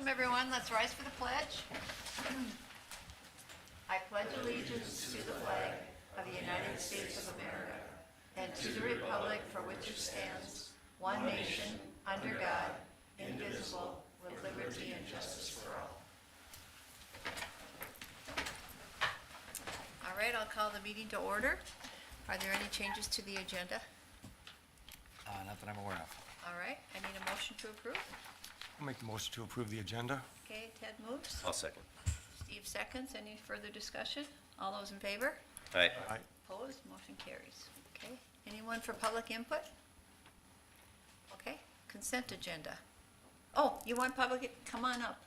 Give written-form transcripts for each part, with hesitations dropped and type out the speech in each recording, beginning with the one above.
Welcome, everyone. Let's rise for the pledge. I pledge allegiance to the flag of the United States of America and to the republic for which it stands, one nation, under God, indivisible, with liberty and justice for all. All right, I'll call the meeting to order. Are there any changes to the agenda? Not that I'm aware of. All right, I need a motion to approve. I'll make the motion to approve the agenda. Okay, Ted moves. I'll second. Steve seconds. Any further discussion? All those in favor? Aye. Aye. Opposed? Motion carries. Okay, anyone for public input? Okay, consent agenda. Oh, you want public, come on up.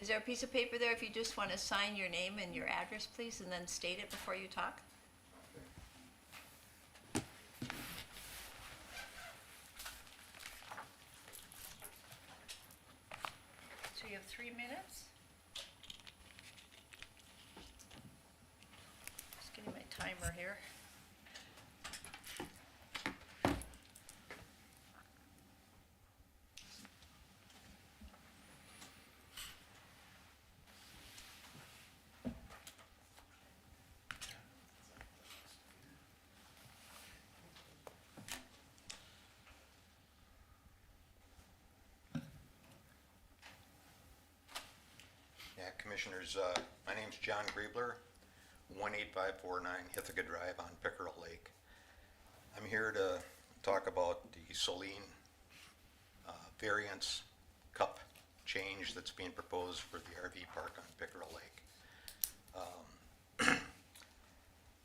Is there a piece of paper there if you just want to sign your name and your address, please, and then state it before you talk? So you have 3 minutes? Just getting my timer here. Yeah, Commissioners, my name's John Griebler, 18549 Ithaca Drive on Pickerel Lake. I'm here to talk about the Saline variance cup change that's being proposed for the RV park on Pickerel Lake.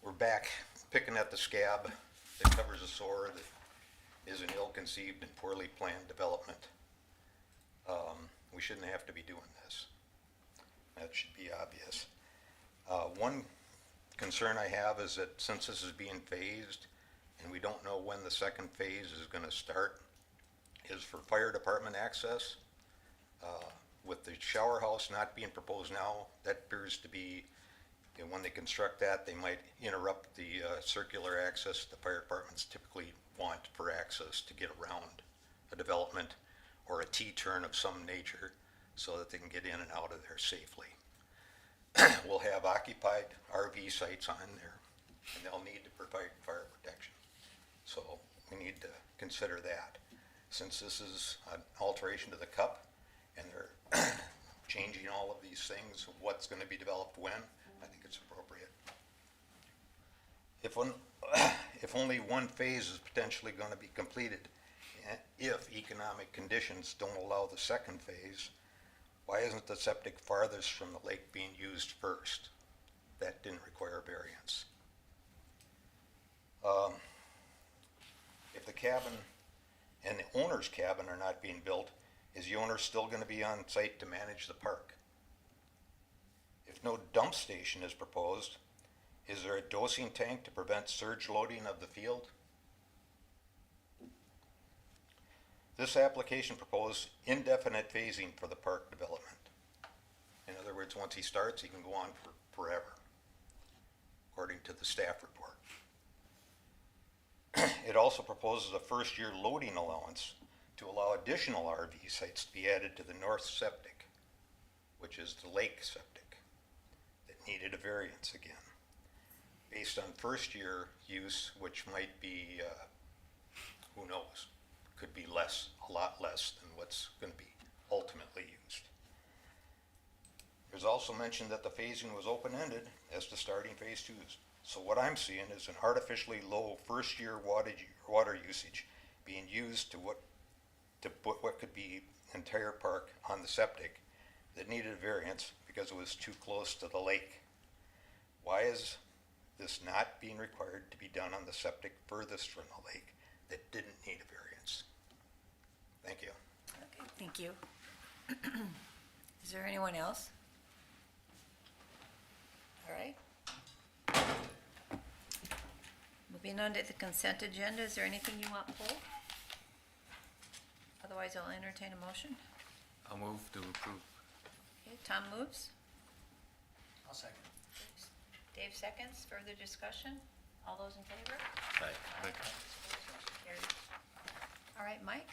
We're back picking at the scab that covers a sore that is an ill-conceived and poorly planned development. We shouldn't have to be doing this. That should be obvious. One concern I have is that since this is being phased and we don't know when the second phase is going to start, is for fire department access. With the shower house not being proposed now, that appears to be, when they construct that, they might interrupt the circular access the fire departments typically want for access to get around a development or a T-turn of some nature, so that they can get in and out of there safely. We'll have occupied RV sites on there, and they'll need to provide fire protection. So we need to consider that. Since this is an alteration to the cup, and they're changing all of these things, what's going to be developed when, I think it's appropriate. If only one phase is potentially going to be completed, if economic conditions don't allow the second phase, why isn't the septic farthest from the lake being used first? That didn't require variance. If the cabin and the owner's cabin are not being built, is the owner still going to be on site to manage the park? If no dump station is proposed, is there a dosing tank to prevent surge loading of the field? This application proposed indefinite phasing for the park development. In other words, once he starts, he can go on for forever, according to the staff report. It also proposes a first-year loading allowance to allow additional RV sites to be added to the north septic, which is the lake septic, that needed a variance again, based on first-year use, which might be, who knows, could be less, a lot less than what's going to be ultimately used. There's also mentioned that the phasing was open-ended as to starting phase 2. So what I'm seeing is an artificially low first-year water usage being used to put what could be entire park on the septic that needed a variance because it was too close to the lake. Why is this not being required to be done on the septic furthest from the lake that didn't need a variance? Thank you. Okay, thank you. Is there anyone else? All right. Moving on to the consent agenda, is there anything you want pulled? Otherwise, I'll entertain a motion. I'll move to approve. Okay, Tom moves. I'll second. Dave seconds. Further discussion? All those in favor? Aye. Motion carries. All right, Mike?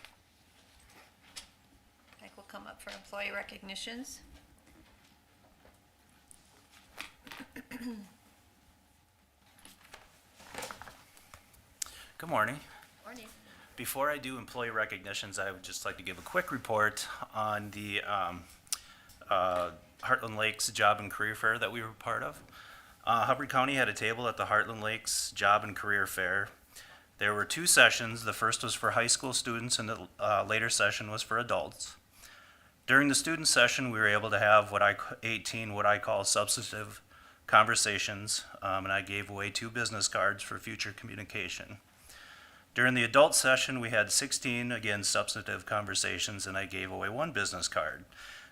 Mike will come up for employee recognitions. Good morning. Morning. Before I do employee recognitions, I would just like to give a quick report on the Heartland Lakes Job and Career Fair that we were part of. Hubbard County had a table at the Heartland Lakes Job and Career Fair. There were 2 sessions. The first was for high school students and the later session was for adults. During the student session, we were able to have what I call substantive conversations, and I gave away 2 business cards for future communication. During the adult session, we had 16, again, substantive conversations, and I gave away 1 business card.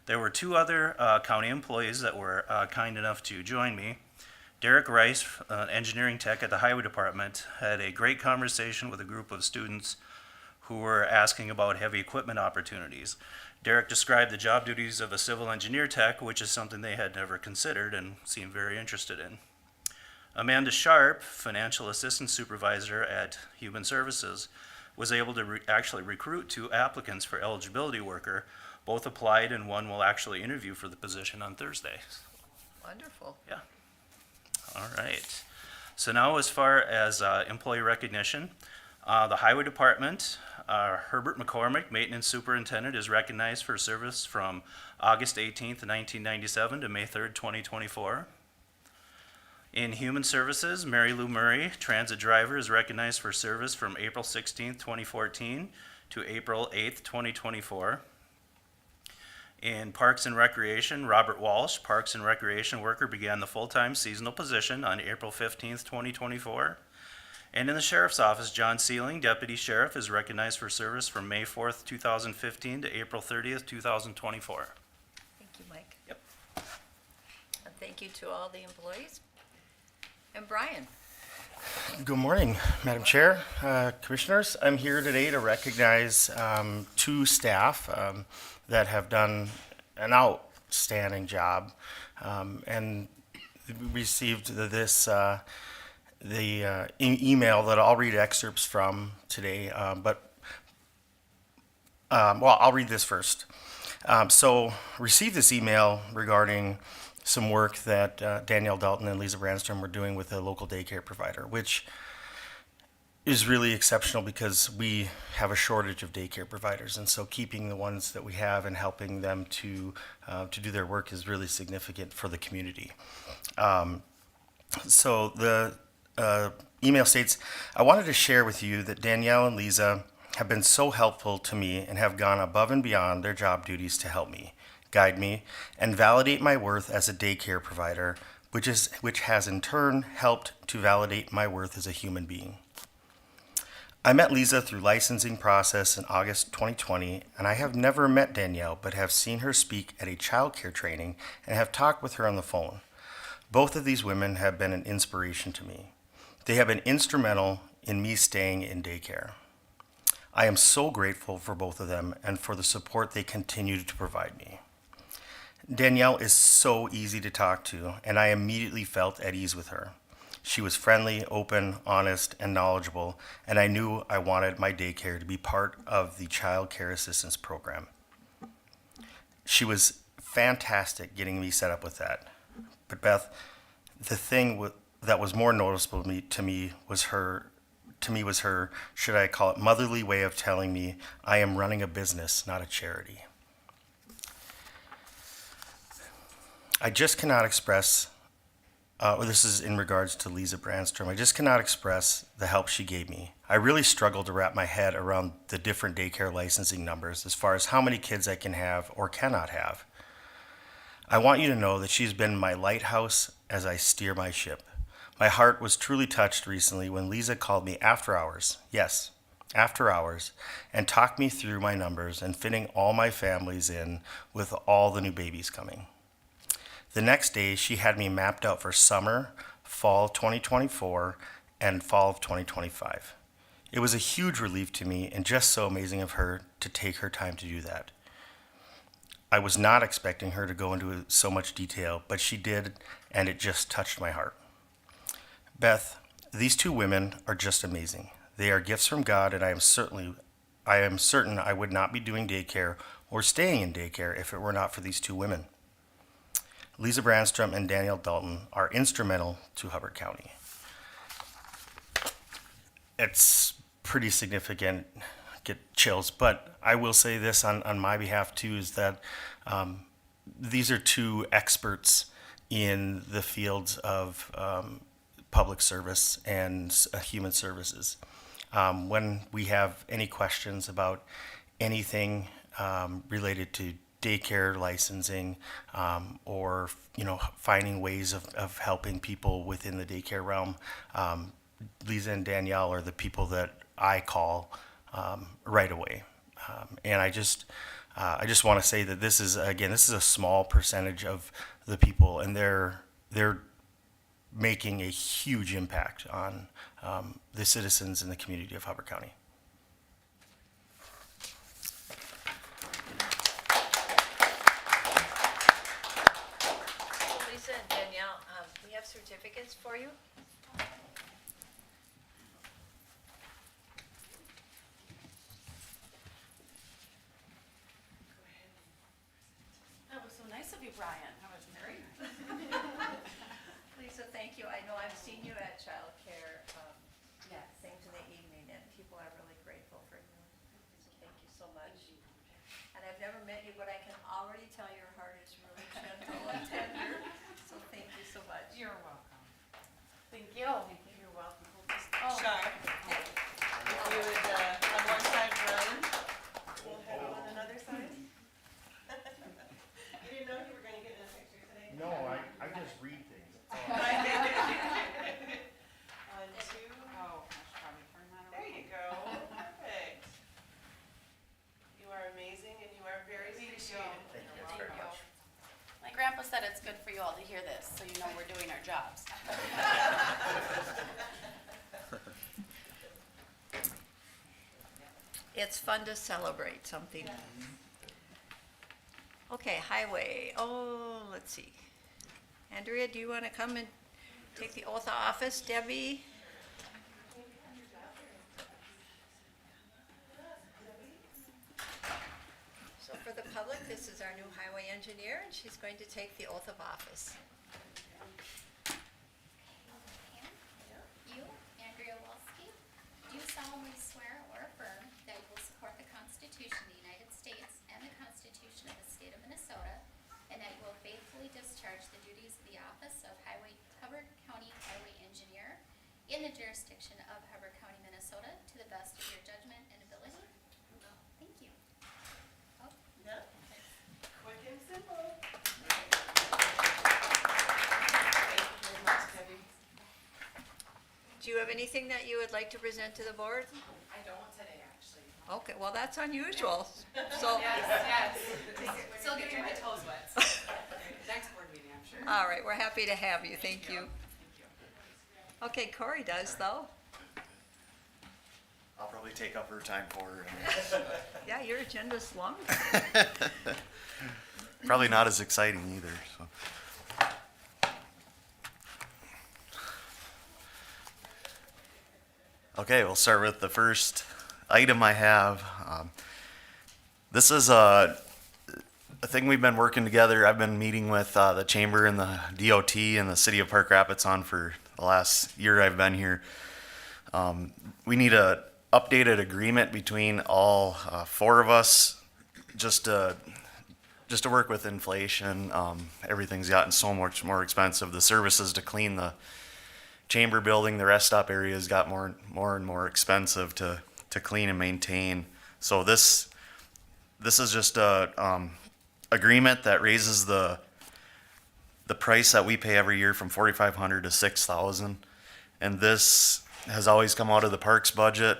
There were 2 other county employees that were kind enough to join me. Derek Rice, engineering tech at the highway department, had a great conversation with a group of students who were asking about heavy equipment opportunities. Derek described the job duties of a civil engineer tech, which is something they had never considered and seemed very interested in. Amanda Sharp, financial assistant supervisor at Human Services, was able to actually recruit 2 applicants for eligibility worker. Both applied and one will actually interview for the position on Thursday. Wonderful. Yeah. All right. So now as far as employee recognition, the highway department, Herbert McCormick, maintenance superintendent, is recognized for service from August 18th, 1997 to May 3rd, 2024. In Human Services, Mary Lou Murray, transit driver, is recognized for service from April 16th, 2014 to April 8th, 2024. In Parks and Recreation, Robert Walsh, Parks and Recreation worker, began the full-time seasonal position on April 15th, 2024. And in the Sheriff's Office, John Sealing, Deputy Sheriff, is recognized for service from May 4th, 2015 to April 30th, 2024. Thank you, Mike. Yep. And thank you to all the employees. And Brian. Good morning, Madam Chair, Commissioners. I'm here today to recognize 2 staff that have done an outstanding job and received email that I'll read excerpts from today, I'll read this first. So received this email regarding some work that Danielle, Dalton, and Leeza Branstrom were doing with a local daycare provider, which is really exceptional because we have a shortage of daycare providers, and so keeping the ones that we have and helping them to do their work is really significant for the community. So the email states, I wanted to share with you that Danielle and Leeza have been so helpful to me and have gone above and beyond their job duties to help me, guide me, and validate my worth as a daycare provider, which has in turn helped to validate my worth as a human being. I met Leeza through licensing process in August 2020, and I have never met Danielle, but have seen her speak at a childcare training and have talked with her on the phone. Both of these women have been an inspiration to me. They have been instrumental in me staying in daycare. I am so grateful for both of them and for the support they continue to provide me. Danielle is so easy to talk to, and I immediately felt at ease with her. She was friendly, open, honest, and knowledgeable, and I knew I wanted my daycare to be part of the Child Care Assistance Program. She was fantastic getting me set up with that. But Beth, the thing that was more noticeable to me was her, should I call it, motherly way of telling me I am running a business, not a charity. I just cannot express, this is in regards to Leeza Branstrom, I just cannot express the help she gave me. I really struggled to wrap my head around the different daycare licensing numbers as far as how many kids I can have or cannot have. I want you to know that she's been my lighthouse as I steer my ship. My heart was truly touched recently when Leeza called me after hours, yes, after hours, and talked me through my numbers and fitting all my families in with all the new babies coming. The next day, she had me mapped out for summer, fall 2024, and fall of 2025. It was a huge relief to me and just so amazing of her to take her time to do that. I was not expecting her to go into so much detail, but she did, and it just touched my heart. Beth, these 2 women are just amazing. They are gifts from God, and I am certain I would not be doing daycare or staying in daycare if it were not for these two women. Leeza Branstrom and Danielle Dalton are instrumental to Hubbard County. It's pretty significant, get chills, but I will say this on my behalf too, is that these are two experts in the fields of public service and human services. When we have any questions about anything related to daycare licensing, or finding ways of helping people within the daycare realm, Leeza and Danielle are the people that I call right away. And I just want to say that this is a small percentage of the people, and they're making a huge impact on the citizens in the community of Hubbard County. Leeza and Danielle, we have certificates for you. That was so nice of you, Brian. That was very nice. Lisa, thank you. I know I've seen you at childcare Yes. things in the evening, and people are really grateful for you. So thank you so much. And I've never met you, but I can already tell your heart is really gentle and tender. So thank you so much. You're welcome. Thank you. You're welcome. Oh. Sharp. If you would, on one side, Brian, we'll have you on another side. You didn't know you were gonna get in a picture today? No, I just read things. On two. Oh, I should probably turn that There around. you go. Perfect. You are amazing and you are very appreciated. Thank you Thank very you. much. My grandpa said it's good for you all to hear this, so you know we're doing our jobs. It's fun to celebrate something. Okay, highway. Oh, let's see. Andrea, do you want to come and take the oath of office? Debbie? So for the public, this is our new highway engineer, and she's going to take the oath of office. You, Andrea Wolski, do solemnly swear or affirm that you will support the Constitution of the United States and the Constitution of the State of Minnesota, and that you will faithfully discharge the duties of the office of Hubbard County Highway Engineer in the jurisdiction of Hubbard County, Minnesota, to the best of your judgment and ability? Thank you. Oh, Yeah. Quick and simple. Do you have anything that you would like to present to the board? I don't today, actually. Okay, well, that's unusual. So, Yes. Still getting my toes wet. Next board meeting, I'm sure. all right, we're happy to have you. Thank you. Okay, Corey does, though. I'll probably take up her time for her. Yeah, your agenda's long. Probably not as exciting either, so. Okay, we'll start with the first item I have. This is a thing we've been working together. I've been meeting with the Chamber and the DOT and the City of Park Rapids on for the last year I've been here. We need a updated agreement between all four of us, just to work with inflation. Everything's gotten so much more expensive. The services to clean the Chamber building, the rest stop areas got more and more expensive to clean and maintain. So this is just a agreement that raises the price that we pay every year from $4,500 to $6,000, and this has always come out of the parks budget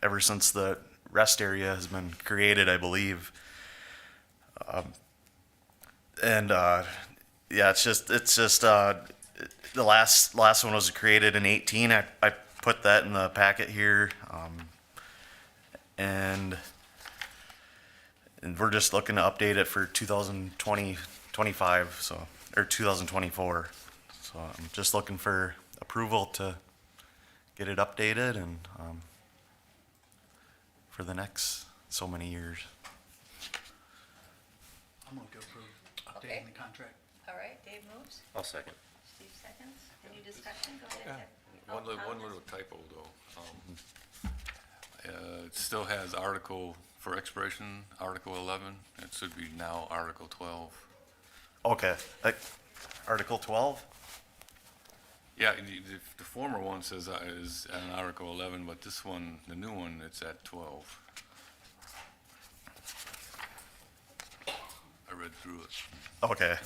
ever since the rest area has been created, I believe. Yeah, it's just the last one was created in 18. I put that in the packet here, and we're just looking to update it for 2025, so, or 2024. So I'm just looking for approval to get it updated and for the next so many years. I'm going to approve Okay. updating the contract. All right, Dave moves, I'll second. Steve seconds. Any discussion? Go Yeah. ahead. One little typo though. It still has article for expiration, Article 11. It should be now Article 12. Okay, Article 12? Yeah, the former one says is an Article 11, but this one, the new one, it's at 12. I read through it. Okay.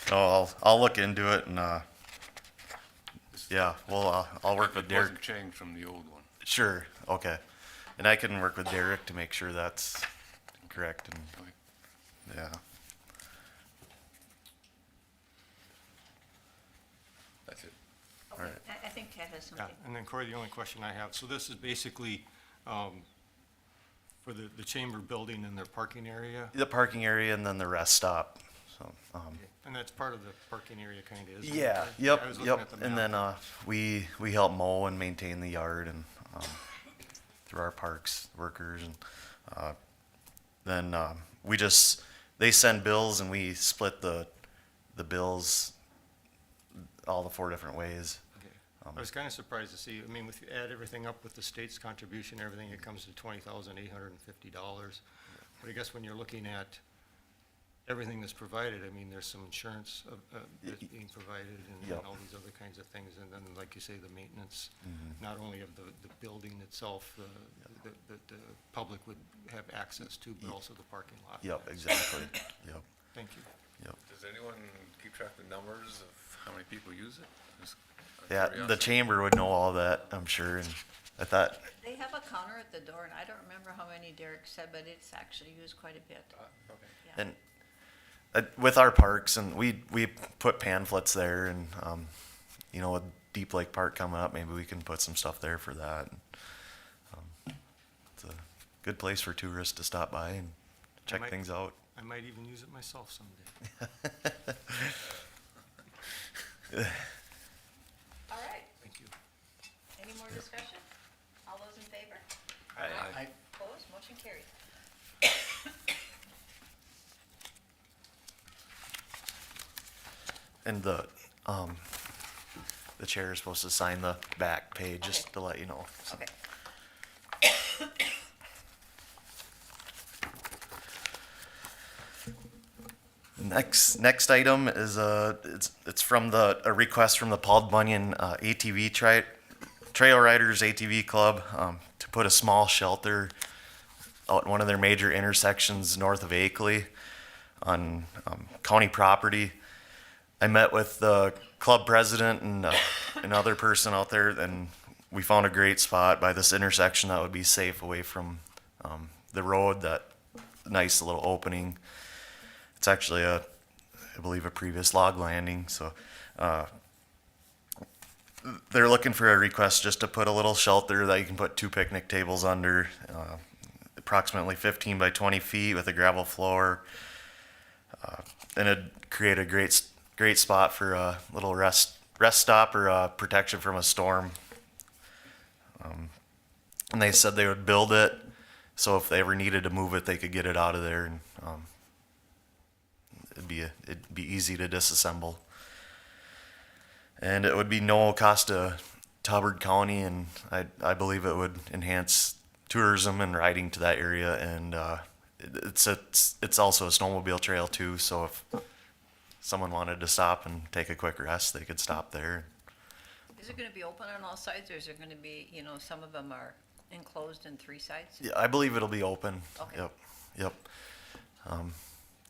No, I'll look into it and, yeah, well, I'll work with It Derek. wasn't changed from the old one. Sure, okay. And I can work with Derek to make sure that's correct and, Okay. yeah. That's it. Okay, right. I think Ted has Yeah, something. and then Corey, the only question I have, so this is basically for the chamber building and their parking area? The parking area and then the rest stop, so, And that's part of the parking area kind of, isn't it? yeah, I was looking yep. at the And map. then, we help mow and maintain the yard and, through our parks workers and, then, they send bills and we split the bills all the 4 different ways. Okay. I was kind of surprised to see, I mean, if you add everything up with the state's contribution, everything, it comes to $20,850. But I guess when you're looking at everything that's provided, I mean, there's some insurance that's being provided and Yep. all these other kinds of things. And then, like you say, the maintenance, not only of the building itself, the public would have access to, but also the parking lot. Yep, exactly, yep, Thank you. yep. Does anyone keep track of the numbers of how many people use it? Just out of Yeah, the curiosity. chamber would know all that, I'm sure, and I thought, They have a counter at the door, and I don't remember how many Derek said, but it's actually used quite a bit. Okay. Yeah. and with our parks, and we put pamphlets there, and, you know, with Deep Lake Park coming up, maybe we can put some stuff there for that. It's a good place for tourists to stop by and check might- things out. I might even use it myself someday. All right, Thank you. any more discussion? All those in favor? I Opposed, motion carried. And the chair is supposed to sign the back page, just Okay. to let you know. Okay. Next item is it's from a request from the Paul Bunyan ATV Trail Riders ATV Club to put a small shelter out in one of their major intersections north of Akeley on county property. I met with the club president and another person out there, and we found a great spot by this intersection that would be safe away from the road. That nice little opening. It's actually I believe a previous log landing, so they're looking for a request just to put a little shelter that you can put 2 picnic tables under, approximately 15 by 20 feet with a gravel floor, and it'd create a great spot for a little rest stop or protection from a storm. And they said they would build it, so if they ever needed to move it, they could get it out of there, and it'd be easy to disassemble. And it would be no cost to Hubbard County, and I believe it would enhance tourism and riding to that area. And it's also a snowmobile trail too, so if someone wanted to stop and take a quick rest, they could stop there. Is it gonna be open on all sides, or is there gonna be, some of them are enclosed in 3 sides? Yeah, I believe it'll be open. Okay. Yep.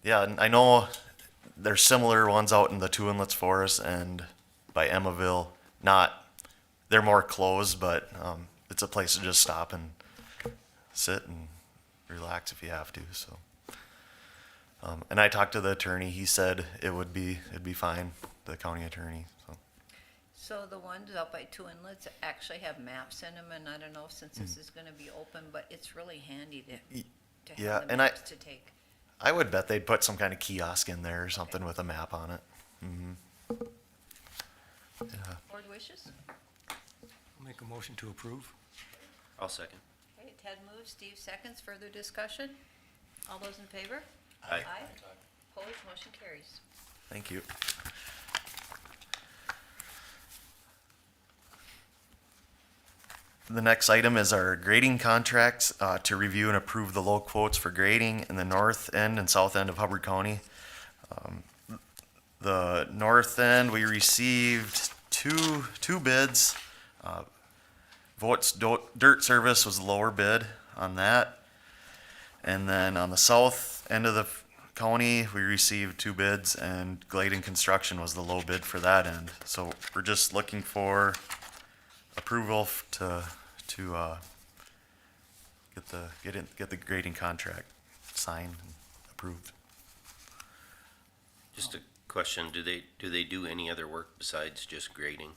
Yeah, and I know there's similar ones out in the Two Inlets Forest and by Emmaville. They're more closed, but it's a place to just stop and sit and relax if you have to. So, and I talked to the attorney. He said it'd be fine. The county attorney. So. So the ones out by Two Inlets actually have maps in them, and I don't know, since this is gonna be open, but it's really handy to Yeah, have the and I- maps to take. I would bet they'd put some kind of kiosk in there or something with a map on it. Yeah. Board wishes? I'll make a motion to approve. I'll second. Okay, Ted moves, Steve seconds, further discussion? All those in favor? Aye. Opposed, motion carries. Thank you. The next item is our grading contracts, to review and approve the low quotes for grading in the north end and south end of Hubbard County. The north end, we received two bids. Voight's Dirt Service was the lower bid on that. And then on the south end of the county, we received two bids, and Glade Construction was the low bid for that end. So we're just looking for approval to get the grading contract signed and approved. Just a question, do they do any other work besides just grading?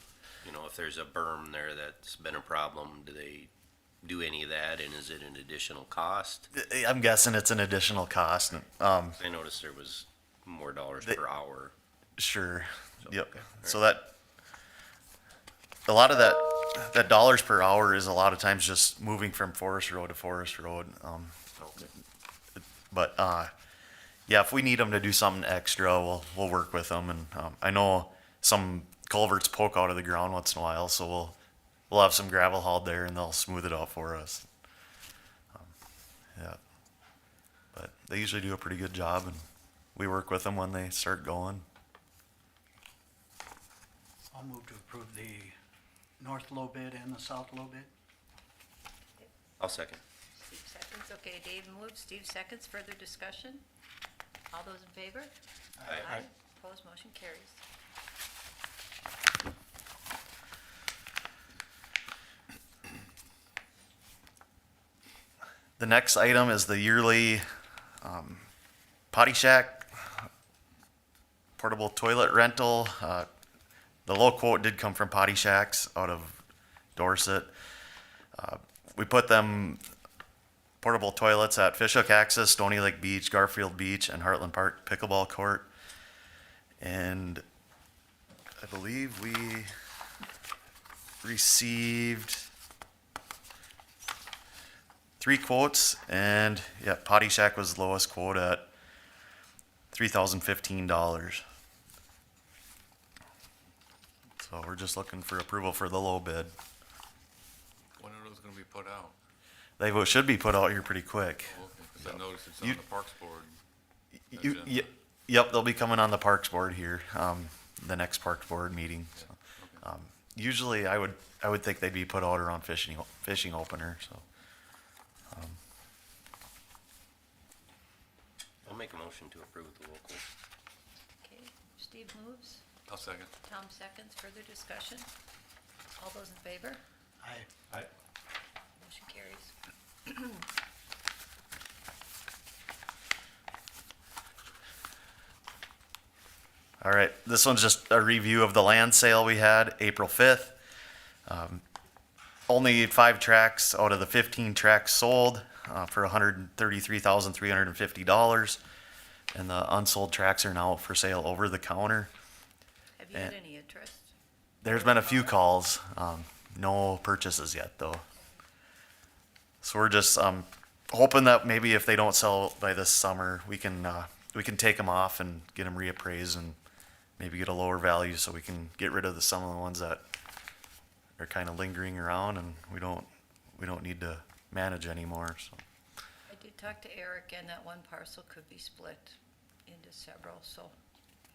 You know, if there's a berm there that's been a problem, do they do any of that, and is it an additional cost? I'm guessing it's an additional cost. I noticed there was more dollars per hour. Sure. Yep. Okay. So that, a lot of that dollars per hour is a lot of times just moving from forest road to forest road. But yeah, if we need them to do something extra, we'll work with them. And I know some culverts poke out of the ground once in a while, so we'll have some gravel hauled there, and they'll smooth it out for us. Yeah. But they usually do a pretty good job, and we work with them when they start going. I'll move to approve the north low bid and the south low bid. I'll second. Steve seconds. Okay, Dave moves, Steve seconds. Further discussion? All those in favor? Aye. Opposed, motion carries. The next item is the yearly Potty Shack portable toilet rental. The low quote did come from Potty Shacks out of Dorset. We put them portable toilets at Fishhook Access, Stony Lake Beach, Garfield Beach, and Heartland Park Pickleball Court. And I believe we received 3 quotes, and yeah, Potty Shack was the lowest quote at $3,015. So we're just looking for approval for the low bid. When are those gonna be put out? They should be put out here pretty quick. Oh, okay, 'cause I noticed it's on You- the Parks Board. You, yep, they'll be coming on the Parks Board here, the next Parks Board meeting. So, Okay. usually I would think they'd be put out around fishing opener, so. I'll make a motion to approve the local. Okay, Steve moves, I'll second. Tom seconds. Further discussion? All those in favor? Aye. Motion carries. All right, this one's just a review of the land sale we had April 5th. Only 5 tracks out of the 15 tracks sold for $133,350. And the unsold tracks are now for sale over the counter. Have you had any interest? There's been a few calls, no purchases yet though. So we're just hoping that maybe if they don't sell by this summer, we can take them off and get them reappraised and maybe get a lower value so we can get rid of some of the ones that are kind of lingering around and we don't need to manage anymore. So I did talk to Eric, and that one parcel could be split into several, so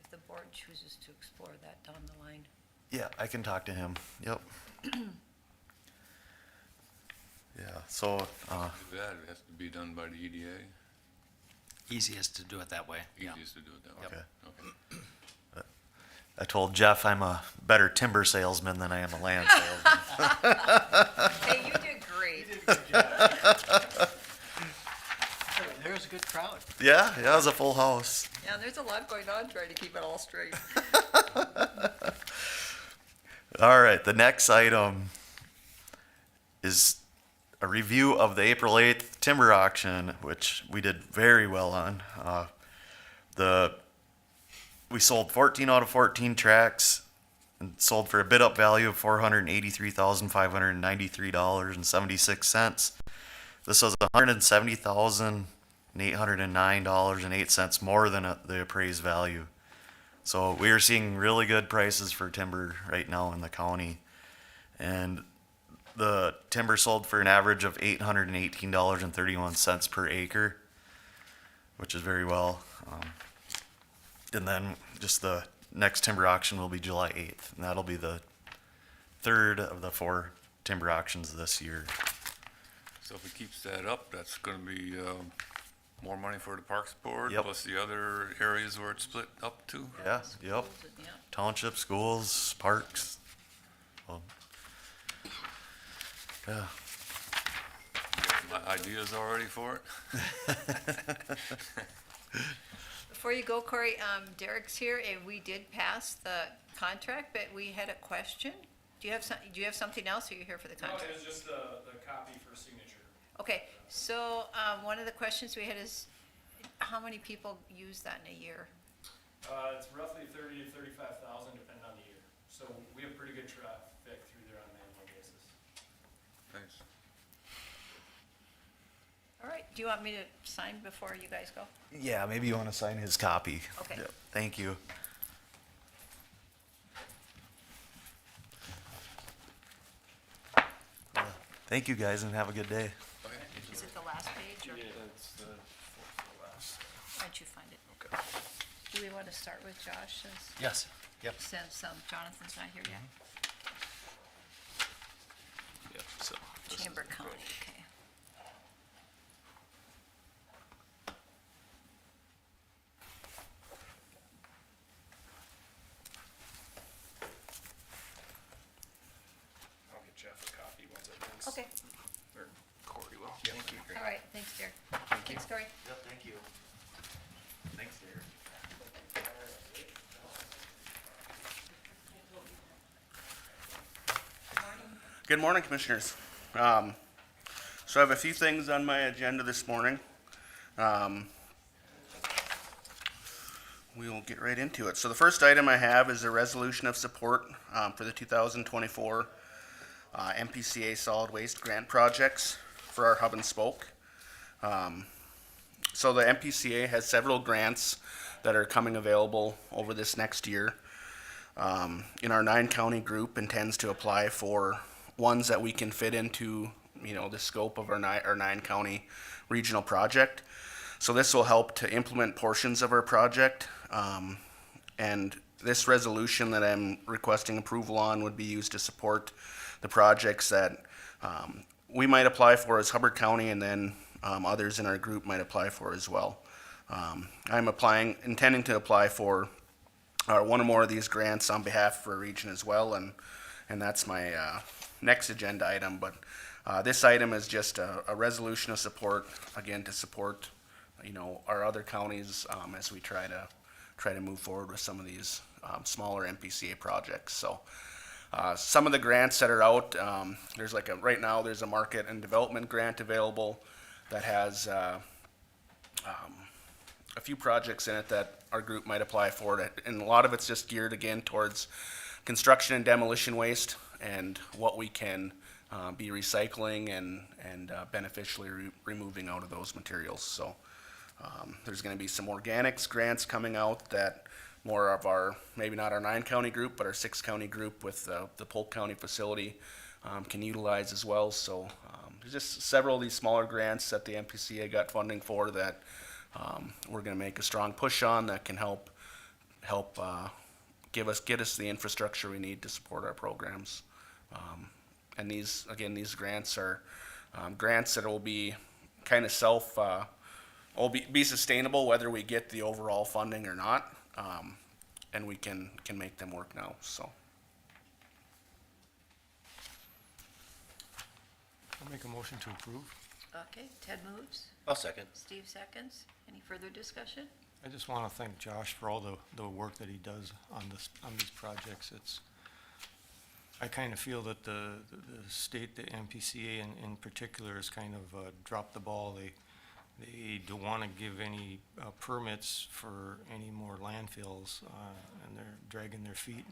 if the board chooses to explore that down the line. yeah, I can talk to him. Yep. Yeah. So Do that, it has to be done by the EDA. Easiest to do it that way. Yeah. Easiest to do it that way. okay. Okay. I told Jeff I'm a better timber salesman than I am a land salesman. Hey, you did great. There's a good crowd. Yeah, it was a full house. Yeah, there's a lot going on trying to keep it all straight. All right, the next item is a review of the April 8th timber auction, which we did very well on. We sold 14 out of 14 tracks and sold for a bid up value of $483,593.76. This was 170,000 and $809.08 more than the appraised value. So we are seeing really good prices for timber right now in the county. And the timber sold for an average of $818.31 per acre, which is very well. And then just the next timber auction will be July 8th, and that'll be the third of the 4 timber auctions this year. So if it keeps that up, that's gonna be, more money for the Parks Board, Yep. plus the other areas where it's split up to? Yeah, yep. Township, schools, parks. Well, yeah. My ideas already for it? Before you go, Corey, Derek's here, and we did pass the contract, but we had a question. Do you have something else, or are you here for the No, contract? it was just the copy for signature. Okay, so, one of the questions we had is, how many people use that in a year? It's roughly 30 to 35,000 depending on the year. So we have pretty good traffic through there on an annual basis. Thanks. All right, do you want me to sign before you guys go? Yeah, maybe you want to sign his copy. Okay. Yep, thank you. Thank you guys and have a good day. Is it the last page, or it's the fourth last. why'd you find it? Okay. Do we want to start with Josh, Yes, yep. since Jonathan's not here yet? Yep, so. this is Chamber the County, approach. okay. I'll get Jeff a copy once I finish. Okay, Or Corey will. Thank you. all right, thanks, Derek. Thanks, Corey. Yep, thank you. Thanks, Derek. Good morning, Commissioners. So I have a few things on my agenda this morning. We will get right into it. So the first item I have is a resolution of support for the 2024 MPCA solid waste grant projects for our hub and spoke. So the MPCA has several grants that are coming available over this next year. In our 9-county group intends to apply for ones that we can fit into, the scope of our 9-county regional project. So this will help to implement portions of our project. And this resolution that I'm requesting approval on would be used to support the projects that we might apply for as Hubbard County, and then others in our group might apply for as well. I'm intending to apply for one or more of these grants on behalf of our region as well, and that's my next agenda item. But this item is just a resolution of support, again, to support our other counties as we try to move forward with some of these smaller MPCA projects. So some of the grants that are out, right now there's a market and development grant available that has a few projects in it that our group might apply for, and a lot of it's just geared again towards construction and demolition waste and what we can be recycling and beneficially removing out of those materials. So there's going to be some organics grants coming out that more of our, maybe not our 9-county group, but our 6-county group with the Polk County facility can utilize as well. So there's just several of these smaller grants that the MPCA got funding for that we're going to make a strong push on that can help get us the infrastructure we need to support our programs. And these grants are grants that will be kind of will be sustainable whether we get the overall funding or not, and we can make them work now. So I'll make a motion to approve. Okay, Ted moves, I'll second. Steve seconds. Any further discussion? I just want to thank Josh for all the work that he does on these projects. I kind of feel that the state, the MPCA in particular, has kind of dropped the ball. They don't want to give any permits for any more landfills, and they're dragging their feet.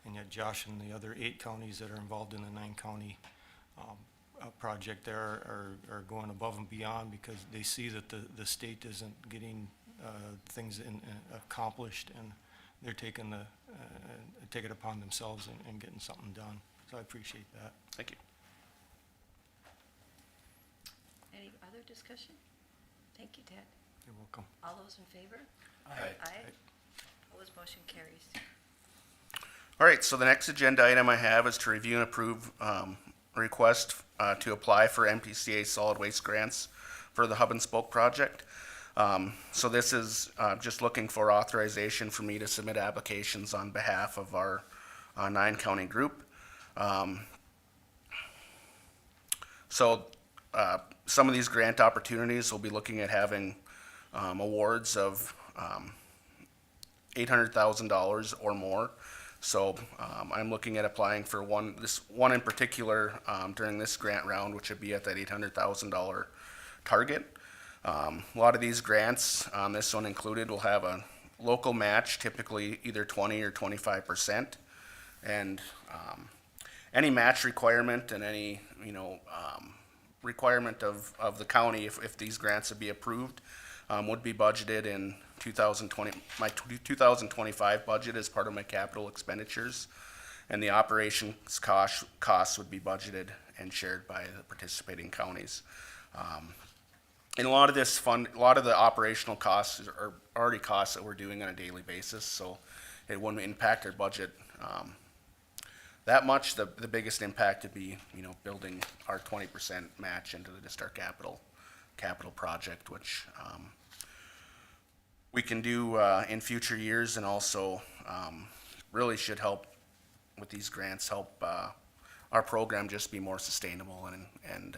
And yet Josh and the other 8 counties that are involved in the 9-county project there are going above and beyond because they see that the state isn't getting things accomplished, and they're taking it upon themselves and getting something done. So I appreciate that. Thank you. Any other discussion? Thank you, Ted. You're welcome. All those in favor? Aye. Aye. Opposed, motion carries. All right, so the next agenda item I have is to review and approve a request to apply for MPCA solid waste grants for the Hub and Spoke project. So this is just looking for authorization for me to submit applications on behalf of our 9-county group. So some of these grant opportunities will be looking at having awards of $800,000 or more. So I'm looking at applying for one in particular during this grant round, which would be at that $800,000 target. A lot of these grants, this one included, will have a local match, typically either 20 or 25%. And any match requirement and any requirement of the county, if these grants would be approved, would be budgeted in 2020. My 2025 budget as part of my capital expenditures, and the operations costs would be budgeted and shared by the participating counties. And a lot of the operational costs are already costs that we're doing on a daily basis, so it wouldn't impact our budget that much. The biggest impact would be, building our 20% match into our capital project, which we can do in future years, and also really should help with these grants, help our program just be more sustainable, and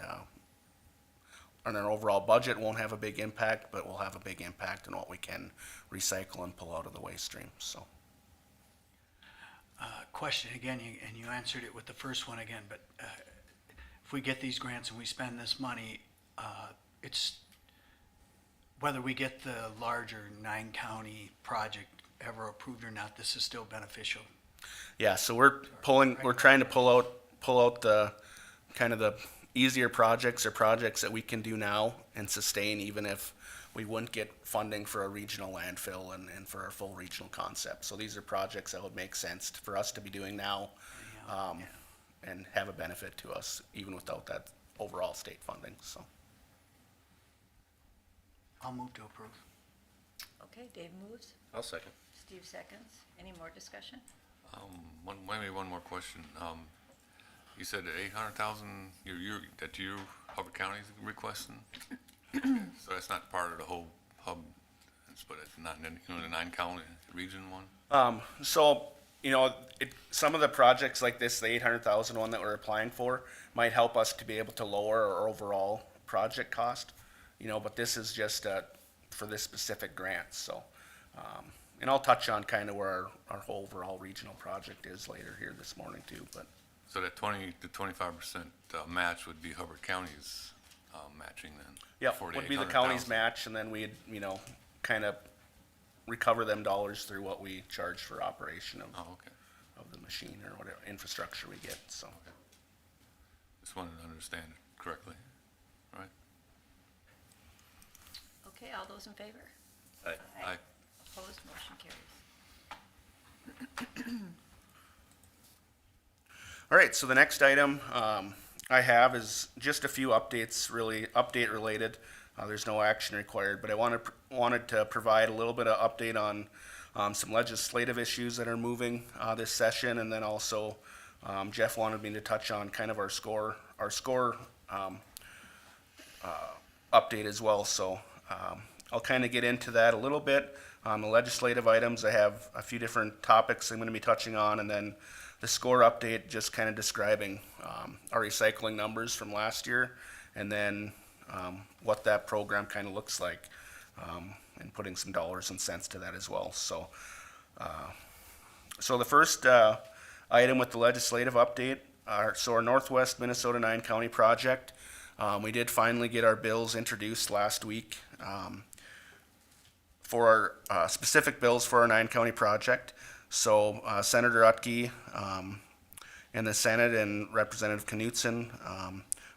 our overall budget won't have a big impact, but will have a big impact on what we can recycle and pull out of the waste stream. So. Question again, and you answered it with the first one again, but if we get these grants and we spend this money, it's whether we get the larger 9-county project ever approved or not, this is still beneficial. Yeah, so we're trying to pull out the kind of the easier projects or projects that we can do now and sustain, even if we wouldn't get funding for a regional landfill and for our full regional concept. So these are projects that would make sense for us to be doing now, and have a benefit to us even without that overall state funding. So I'll move to approve. Okay, Dave moves, I'll second. Steve seconds. Any more discussion? Maybe one more question. You said 800,000, that you, Hubbard County is requesting? So that's not part of the whole hub, but it's not in, the 9-county region one? Some of the projects like this, the 800,000 one that we're applying for, might help us to be able to lower our overall project cost, but this is just for this specific grant. So, and I'll touch on kind of where our whole overall regional project is later here this morning too. But So that 20 to 25% match would be Hubbard County's matching then? yeah, would be the county's match, and then we'd kind of recover them dollars through what we charge for operation of the machine or whatever infrastructure we get. So just wanted to understand it correctly, right? Okay, all those in favor? Aye. Aye. Opposed, motion carries. all right, so the next item I have is just a few updates, really update related. There's no action required, but I wanted to provide a little bit of update on some legislative issues that are moving this session, and then also Jeff wanted me to touch on kind of our score update as well. So I'll kind of get into that a little bit. On the legislative items, I have a few different topics I'm going to be touching on, and then the score update just kind of describing our recycling numbers from last year, and then what that program kind of looks like, and putting some dollars and cents to that as well. So, so the first item with the legislative update, our Northwest Minnesota 9-county project. We did finally get our bills introduced last week for our specific bills for our 9-county project. So Senator Utke in the Senate and Representative Knutson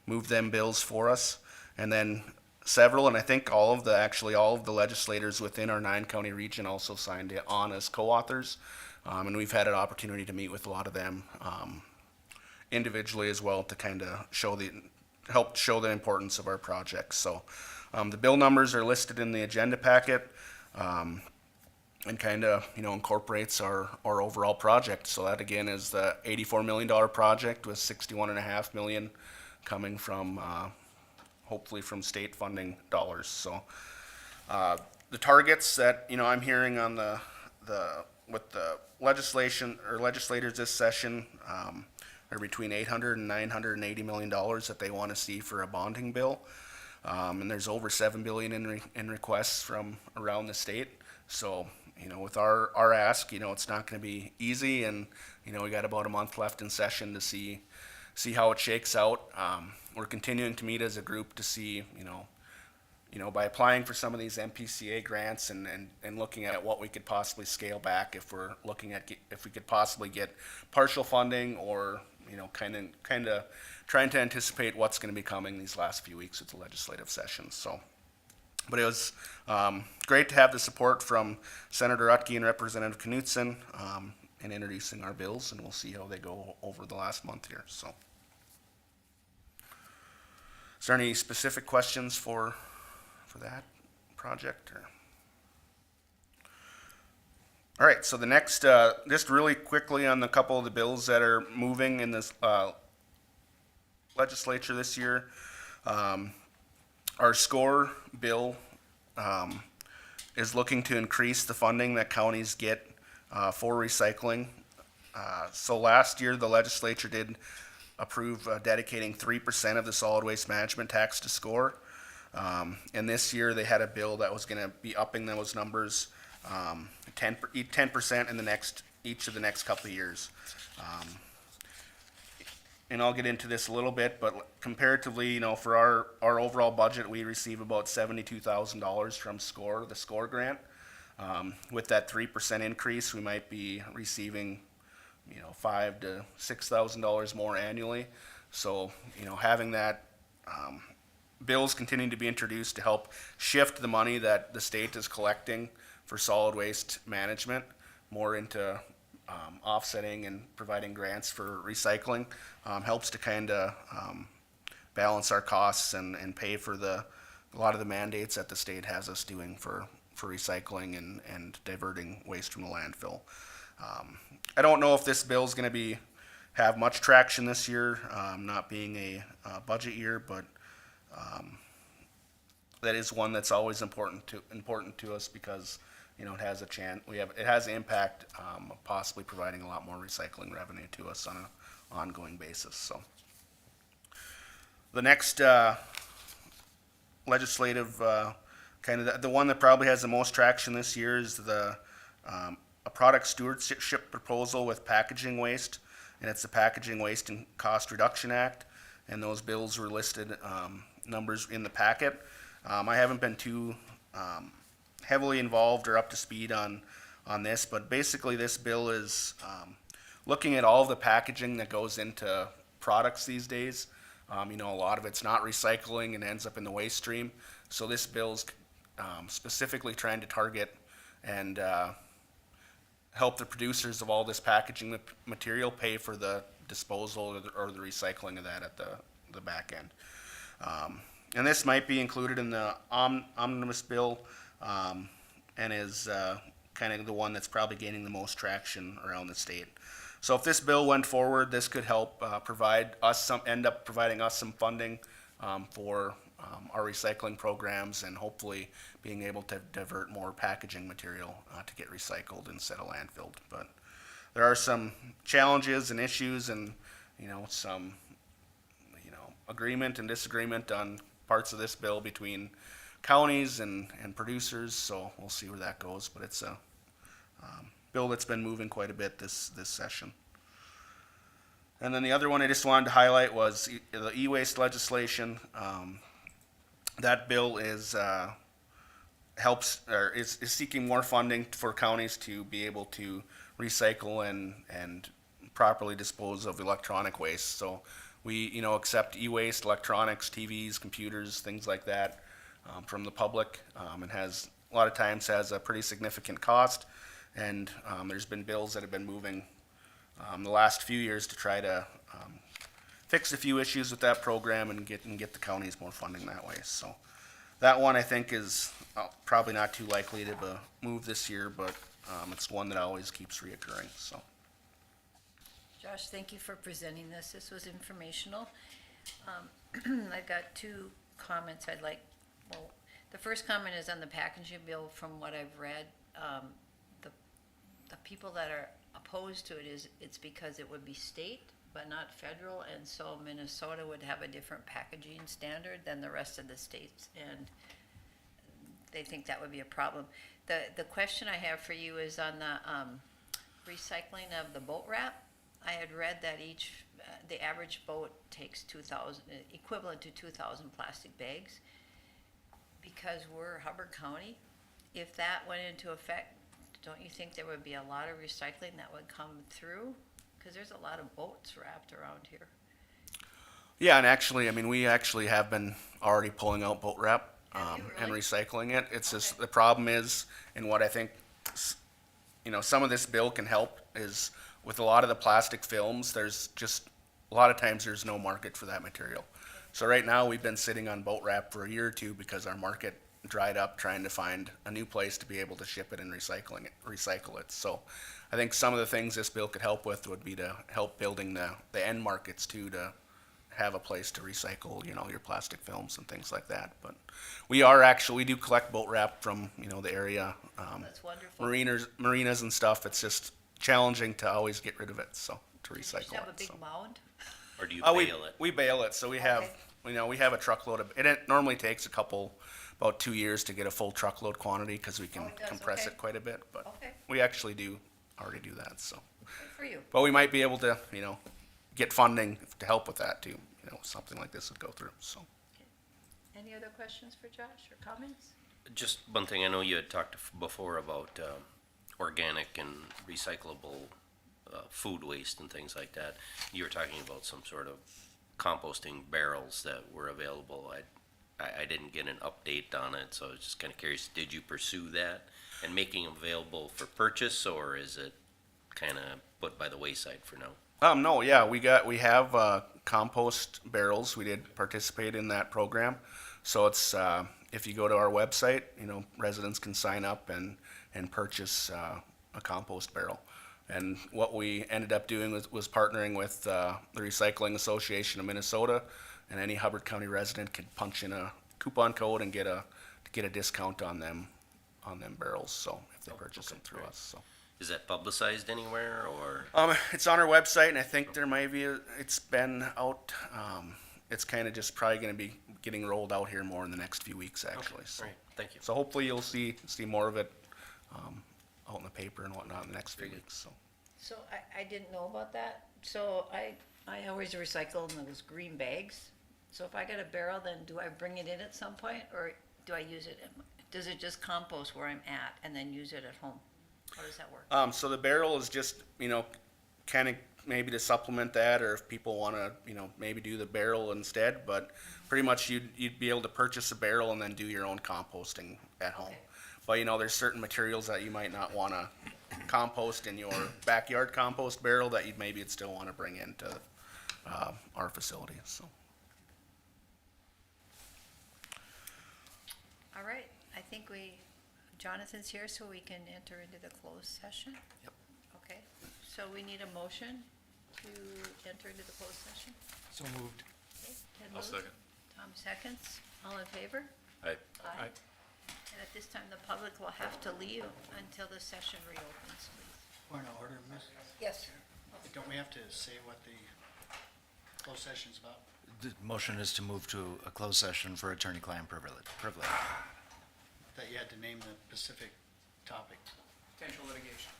moved them bills for us. And then several, and I think all of the legislators within our 9-county region also signed it on as co-authors. And we've had an opportunity to meet with a lot of them individually as well to kind of help show the importance of our projects. So the bill numbers are listed in the agenda packet, and kind of incorporates our overall project. So that again is the $84 million project with $61.5 million coming from hopefully from state funding dollars. So the targets that I'm hearing on with the legislation or legislators this session are between $800 and $980 million that they want to see for a bonding bill. And there's over $7 billion in requests from around the state. So, with our ask, it's not going to be easy, and, we got about a month left in session to see how it shakes out. We're continuing to meet as a group to see, by applying for some of these MPCA grants and looking at what we could possibly scale back if we're looking at if we could possibly get partial funding or, kind of trying to anticipate what's going to be coming these last few weeks with the legislative session. So, but it was great to have the support from Senator Utke and Representative Knutson in introducing our bills, and we'll see how they go over the last month here. So, is there any specific questions for that project? Or? All right, so the next, just really quickly on a couple of the bills that are moving in this legislature this year. Our SCORE bill is looking to increase the funding that counties get for recycling. So last year, the legislature did approve dedicating 3% of the solid waste management tax to SCORE. And this year, they had a bill that was going to be upping those numbers 10% in each of the next couple of years. And I'll get into this a little bit, but comparatively, for our overall budget, we receive about $72,000 from SCORE, the SCORE grant. With that 3% increase, we might be receiving, $5,000 to $6,000 more annually. So, having that bills continuing to be introduced to help shift the money that the state is collecting for solid waste management more into offsetting and providing grants for recycling helps to kind of balance our costs and pay for a lot of the mandates that the state has us doing for recycling and diverting waste from the landfill. I don't know if this bill is going to have much traction this year, not being a budget year, but that is one that's always important to us because it has a chance. It has an impact of possibly providing a lot more recycling revenue to us on an ongoing basis. So the next legislative kind of the one that probably has the most traction this year is a product stewardship proposal with packaging waste, and it's the Packaging Waste and Cost Reduction Act, and those bills were listed numbers in the packet. I haven't been too heavily involved or up to speed on this, but basically this bill is looking at all of the packaging that goes into products these days. A lot of it's not recycling and ends up in the waste stream. So this bill's specifically trying to target and help the producers of all this packaging material pay for the disposal or the recycling of that at the back end. And this might be included in the omnibus bill and is kind of the one that's probably gaining the most traction around the state. So if this bill went forward, this could help end up providing us some funding for our recycling programs and hopefully being able to divert more packaging material to get recycled instead of landfilled. But there are some challenges and issues and, some, agreement and disagreement on parts of this bill between counties and producers, so we'll see where that goes. But it's a bill that's been moving quite a bit this session. And then the other one I just wanted to highlight was the e-waste legislation. That bill is seeking more funding for counties to be able to recycle and properly dispose of electronic waste. So We, you know, accept e-waste, electronics, TVs, computers, things like that from the public. And has, a lot of times has a pretty significant cost. And there's been bills that have been moving the last few years to try to fix a few issues with that program and get the counties more funding that way. So that one I think is probably not too likely to move this year, but it's one that always keeps reoccurring. So. Josh, thank you for presenting this. This was informational. I've got two comments I'd like, well, the first comment is on the packaging bill. From what I've read, the people that are opposed to it it's because it would be state but not federal, and so Minnesota would have a different packaging standard than the rest of the states, and they think that would be a problem. The question I have for you is on the recycling of the boat wrap. I had read that the average boat takes 2,000, equivalent to 2,000 plastic bags. Because we're Hubbard County, if that went into effect, don't you think there would be a lot of recycling that would come through? Because there's a lot of boats wrapped around here. Yeah, and actually, I mean, we actually have been already pulling out boat wrap Have you and really? recycling it. It's just, Okay. the problem is, and what I think, you know, some of this bill can help is with a lot of the plastic films, there's just, a lot of times there's no market for that material. So right now, we've been sitting on boat wrap for a year or two because our market dried up trying to find a new place to be able to ship it and recycle it. So I think some of the things this bill could help with would be to help building the end markets too, to have a place to recycle, you know, your plastic films and things like that. But we do collect boat wrap from, you know, the area, That's wonderful. marinas and stuff. It's just challenging to always get rid of it, so to You recycle just have a it. big So. mound? Or do you We bail it? we bail it, so we have, Okay. you know, we have a truckload of, it normally takes about 2 years to get a full truckload quantity because we can Oh, it does, compress okay. it quite a bit, but Okay, we actually already do that, so. good for you. But we might be able to, you know, get funding to help with that too, you know, something like this would go through, so. Any other questions for Josh or comments? Just one thing, I know you had talked before about organic and recyclable food waste and things like that. You were talking about some sort of composting barrels that were available. I didn't get an update on it, so I was just kind of curious, did you pursue that and making them available for purchase, or is it kind of put by the wayside for now? No, yeah, we have compost barrels. We did participate in that program. So it's, if you go to our website, you know, residents can sign up and purchase a compost barrel. And what we ended up doing was partnering with the Recycling Association of Minnesota, and any Hubbard County resident could punch in a coupon code and get a discount on them barrels. So if they purchase them through us, so. Is that publicized anywhere, or? It's on our website, and I think there might be it's been out. It's kind of just probably going to be getting rolled out here more in the next few weeks, actually. So, Great, thank you. so hopefully you'll see more of it out in the paper and whatnot in the next few weeks. So. So I didn't know about that. So I always recycle in those green bags. So if I got a barrel, then do I bring it in at some point, or do I use it? Does it just compost where I'm at and then use it at home? How does that work? So the barrel is just, you know, kind of maybe to supplement that, or if people want to, you know, maybe do the barrel instead. But pretty much you'd be able to purchase a barrel and then do your own composting at home. Okay. But you know, there's certain materials that you might not want to compost in your backyard compost barrel that you'd still want to bring into our facility. So. All right, I think Jonathan's here, so we can enter into the closed session? Yep. Okay, so we need a motion to enter into the closed session? So moved. Okay, Ted moves. Tom seconds. All in favor? Aye. Aye. And at this time, the public will have to leave until the session reopens, please. Point of order, miss. Yes. Don't we have to say what the closed session's about? The motion is to move to a closed session for attorney-client privilege. That you had to name the specific topic. Potential litigation.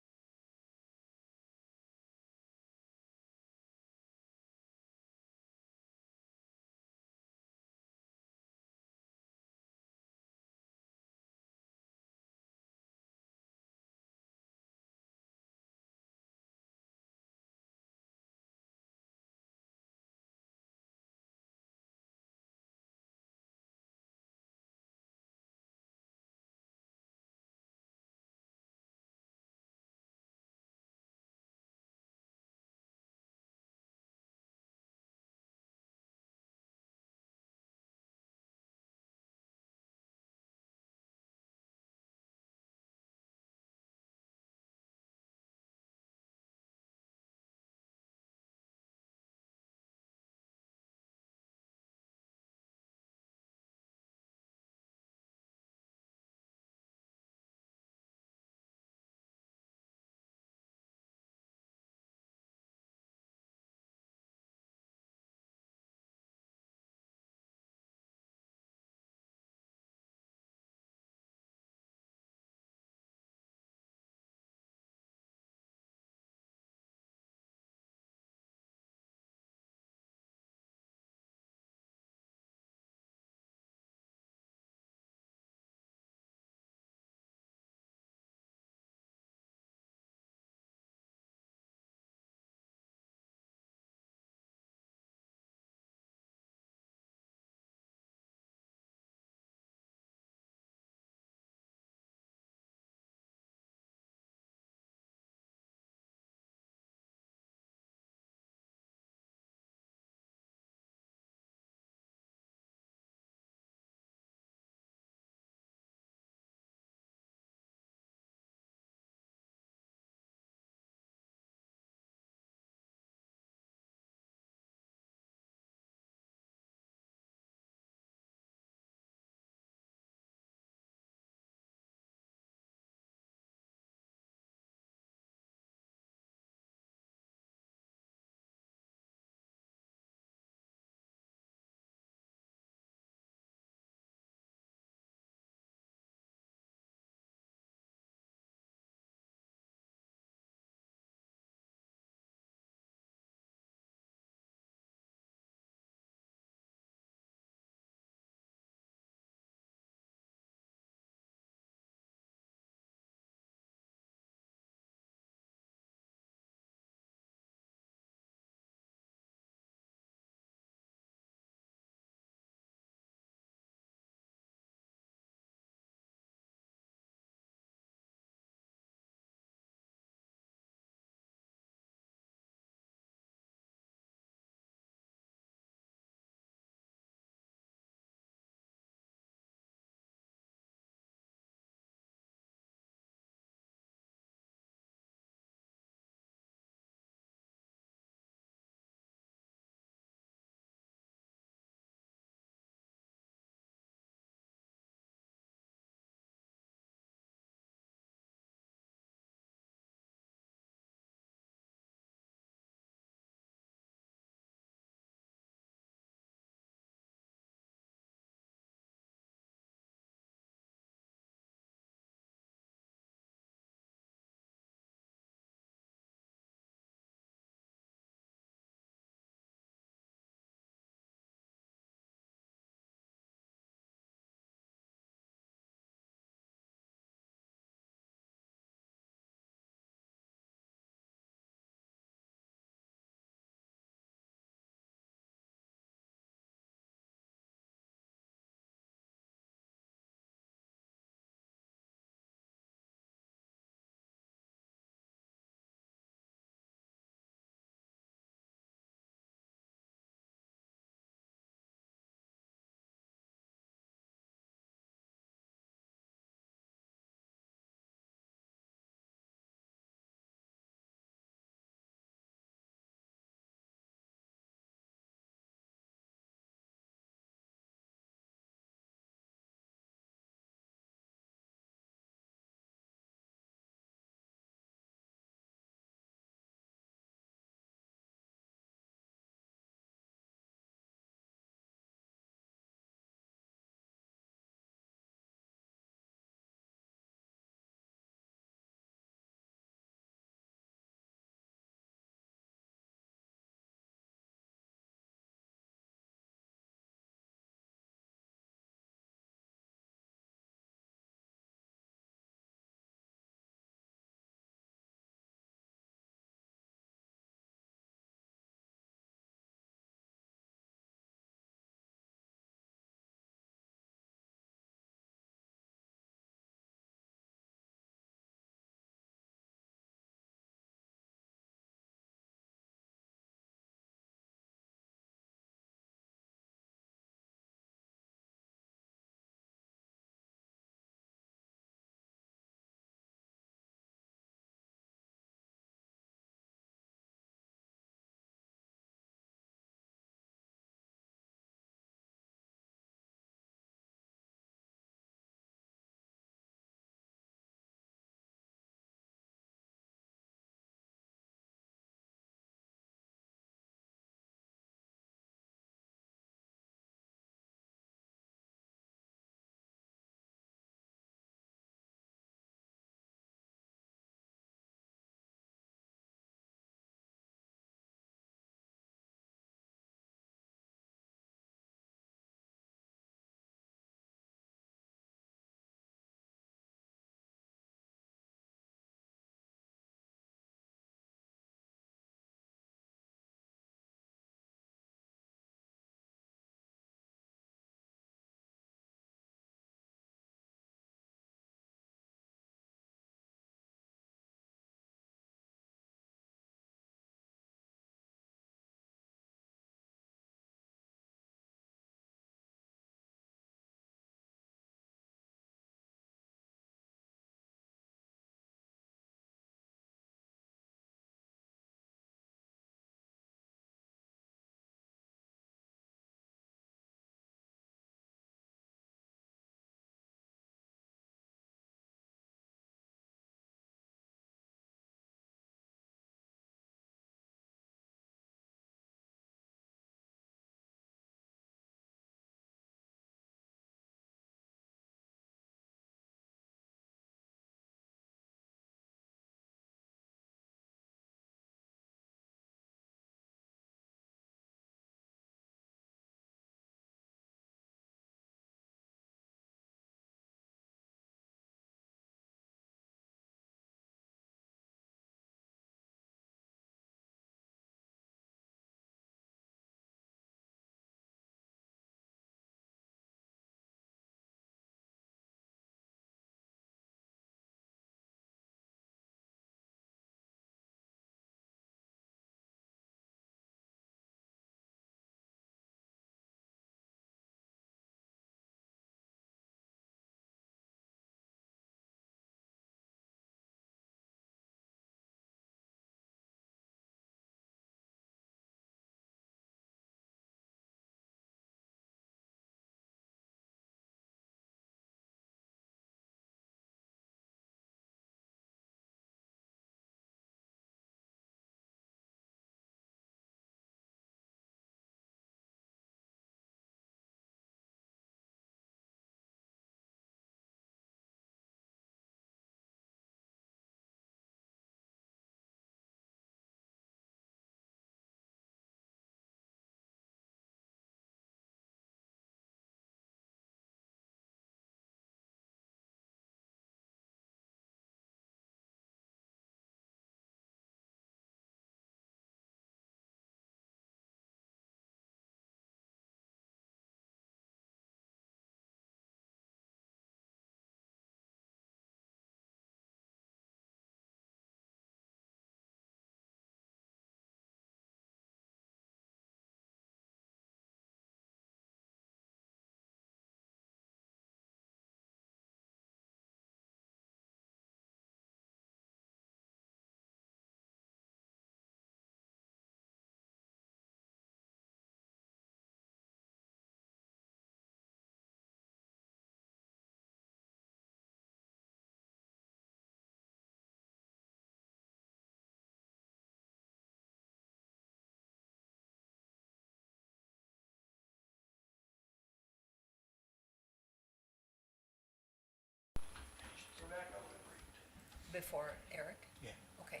before Eric? Yeah. Okay.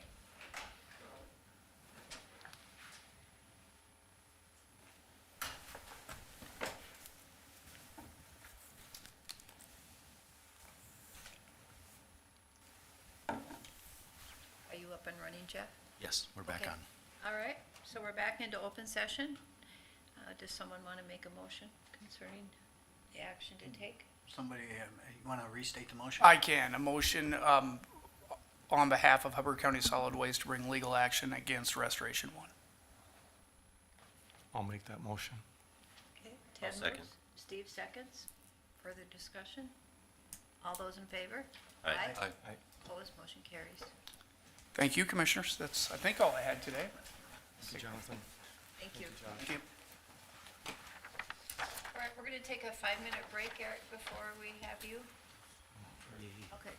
Are you up and running, Jeff? Yes, we're back Okay. on. All right, so we're back into open session. Does someone want to make a motion concerning the action to take? Somebody, you want to restate the motion? I can. A motion on behalf of Hubbard County Solid Waste to bring legal action against Restoration One. I'll make that motion. Okay, Ted I'll second. moves, Steve seconds. Further discussion? All those in favor? Aye. Aye. Opposed, motion carries. Thank you, Commissioners. That's, I think, all I had today. Jonathan. Thank you. Thank you. All right, we're going to take a 5-minute break, Eric, before we have you. Okay.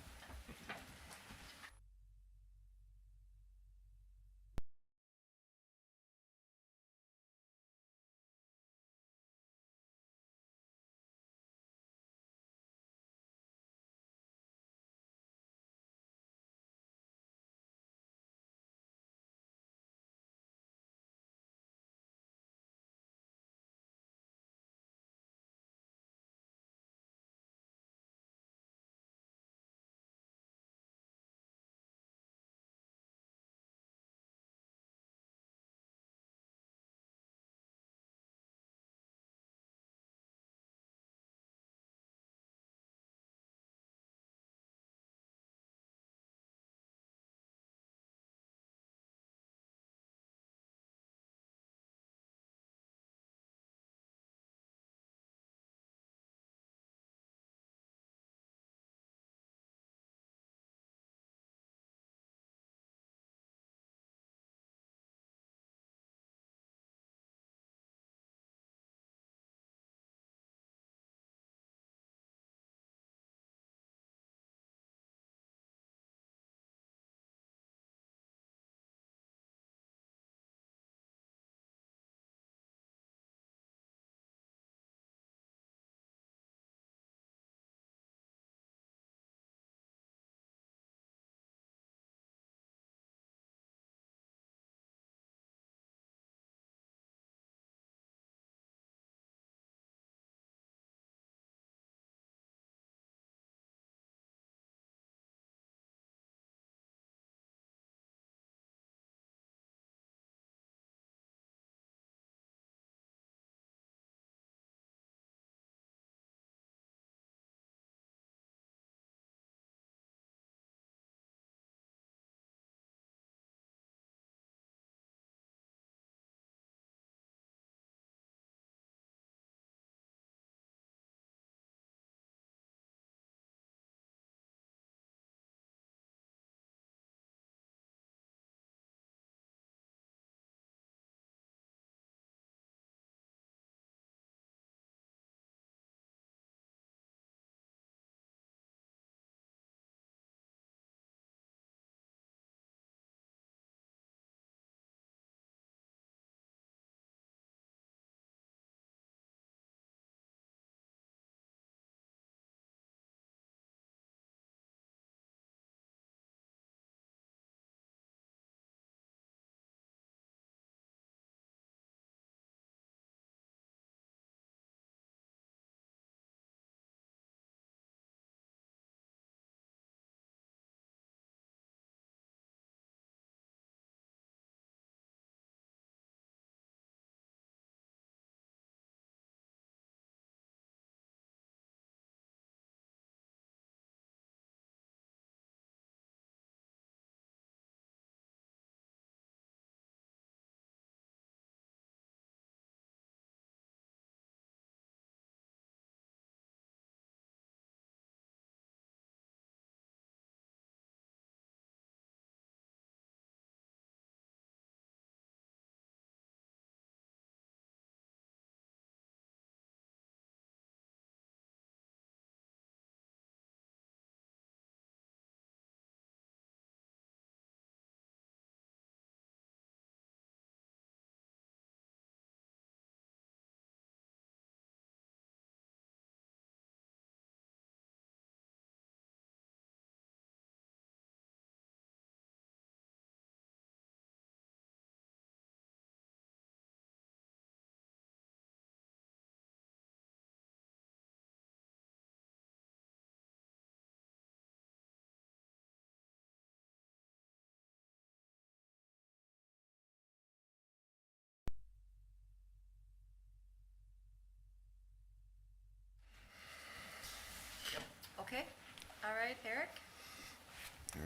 All right, Eric?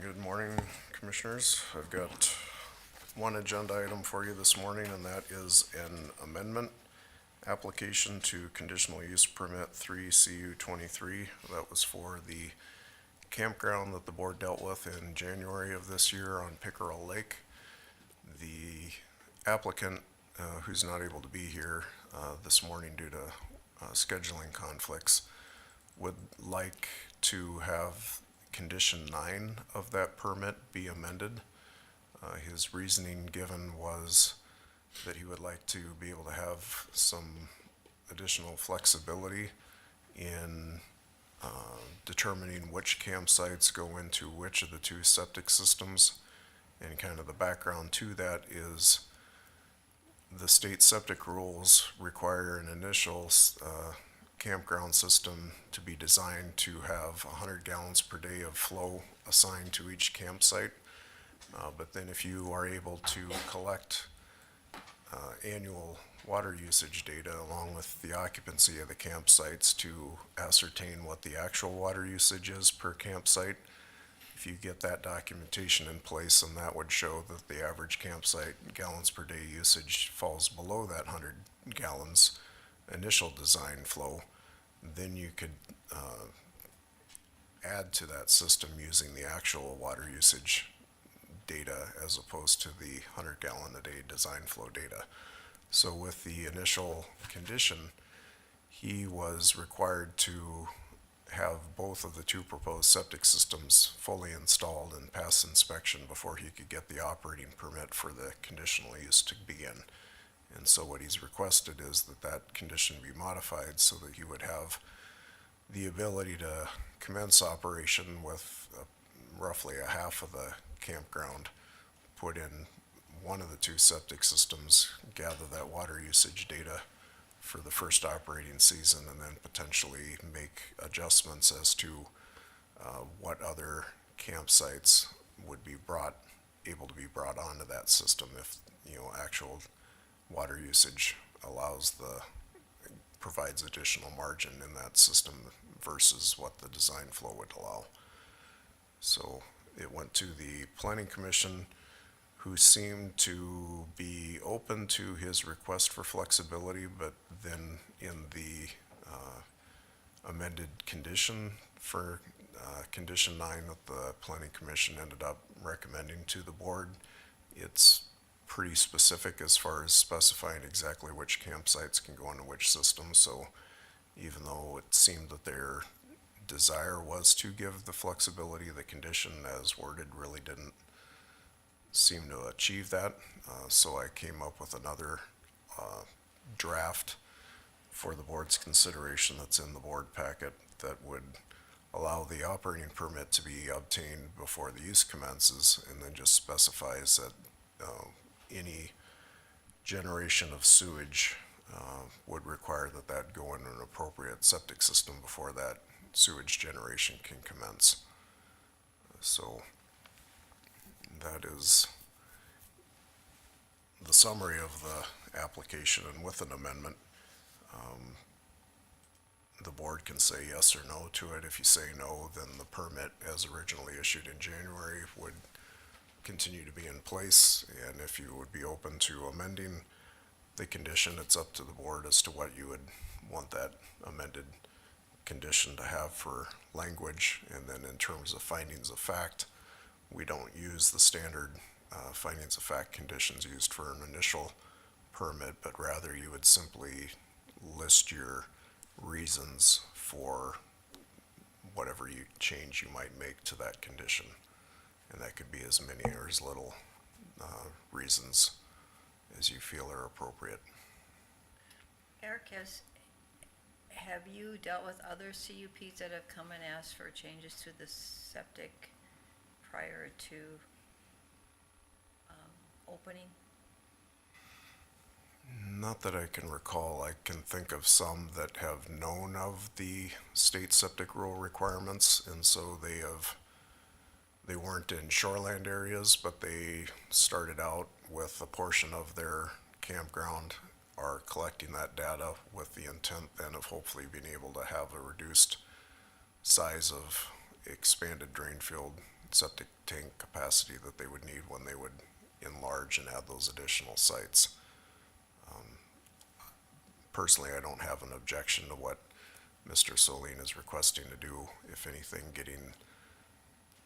Good morning, Commissioners. I've got one agenda item for you this morning, and that is an amendment application to conditional use permit 3 CU 23. That was for the campground that the board dealt with in January of this year on Pickerel Lake. The applicant, who's not able to be here this morning due to scheduling conflicts, would like to have condition 9 of that permit be amended. His reasoning given was that he would like to be able to have some additional flexibility in determining which campsites go into which of the 2 septic systems. And kind of the background to that is the state septic rules require an initial campground system to be designed to have 100 gallons per day of flow assigned to each campsite. But then if you are able to collect annual water usage data along with the occupancy of the campsites to ascertain what the actual water usage is per campsite, if you get that documentation in place, and that would show that the average campsite gallons per day usage falls below that 100 gallons initial design flow, then you could add to that system using the actual water usage data as opposed to the 100 gallon a day design flow data. So with the initial condition, he was required to have both of the 2 proposed septic systems fully installed and pass inspection before he could get the operating permit for the conditional use to begin. And so what he's requested is that that condition be modified so that he would have the ability to commence operation with roughly a half of the campground, put in one of the 2 septic systems, gather that water usage data for the first operating season, and then potentially make adjustments as to what other campsites would be able to be brought onto that system if, actual water usage provides additional margin in that system versus what the design flow would allow. So it went to the Planning Commission, who seemed to be open to his request for flexibility, but then in the amended condition for condition 9 that the Planning Commission ended up recommending to the board, it's pretty specific as far as specifying exactly which campsites can go into which system. So even though it seemed that their desire was to give the flexibility, the condition as worded really didn't seem to achieve that. So I came up with another draft for the board's consideration that's in the board packet that would allow the operating permit to be obtained before the use commences, and then just specifies that any generation of sewage would require that go into an appropriate septic system before that sewage generation can commence. So that is the summary of the application, and with an amendment, the board can say yes or no to it. If you say no, then the permit as originally issued in January would continue to be in place, and if you would be open to amending the condition, it's up to the board as to what you would want that amended condition to have for language. And then in terms of findings of fact, we don't use the standard findings of fact conditions used for an initial permit, but rather you would simply list your reasons for whatever change you might make to that condition. And that could be as many or as little reasons as you feel are appropriate. Eric, have you dealt with other CUPs that have come and asked for changes to the septic prior to opening? Not that I can recall. I can think of some that have known of the state septic rule requirements, and so they weren't in shoreland areas, but they started out with a portion of their campground, are collecting that data with the intent then of hopefully being able to have a reduced size of expanded drain field septic tank capacity that they would need when they would enlarge and add those additional sites. Personally, I don't have an objection to what Mr. Soline is requesting to do. If anything, getting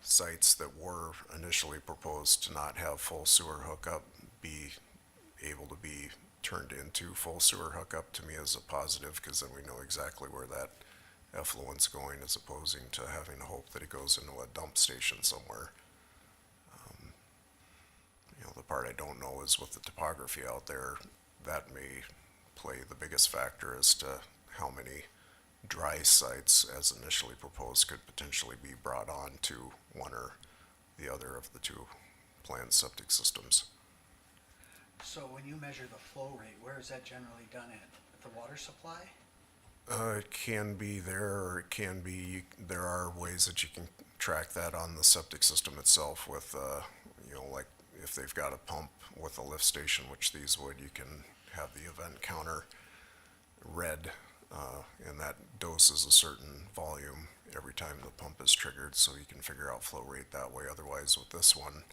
sites that were initially proposed to not have full sewer hookup be able to be turned into full sewer hookup to me is a positive, because then we know exactly where that effluent's going, as opposing to having to hope that it goes into a dump station somewhere. The part I don't know is with the topography out there, that may play the biggest factor as to how many dry sites, as initially proposed, could potentially be brought on to one or the other of the two planned septic systems. So when you measure the flow rate, where is that generally done at? The water supply? It can be there, or it can be, there are ways that you can track that on the septic system itself with, like if they've got a pump with a lift station, which these would, you can have the event counter read, and that doses a certain volume every time the pump is triggered, so you can figure out flow rate that way. Otherwise, with this one,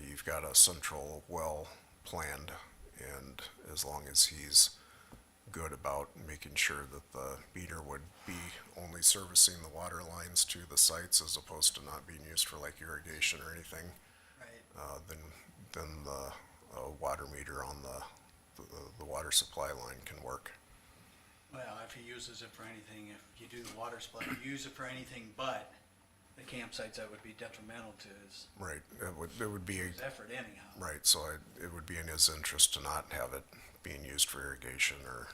you've got a central well planned, and as long as he's good about making sure that the meter would be only servicing the water lines to the sites as opposed to not being used for like irrigation or anything, Right. then the water meter on the water supply line can work. Well, if he uses it for anything, if you do the water supply, you use it for anything but the campsites, that would be detrimental to his Right, it would be, effort anyhow. right, so it would be in his interest to not have it being used for irrigation or.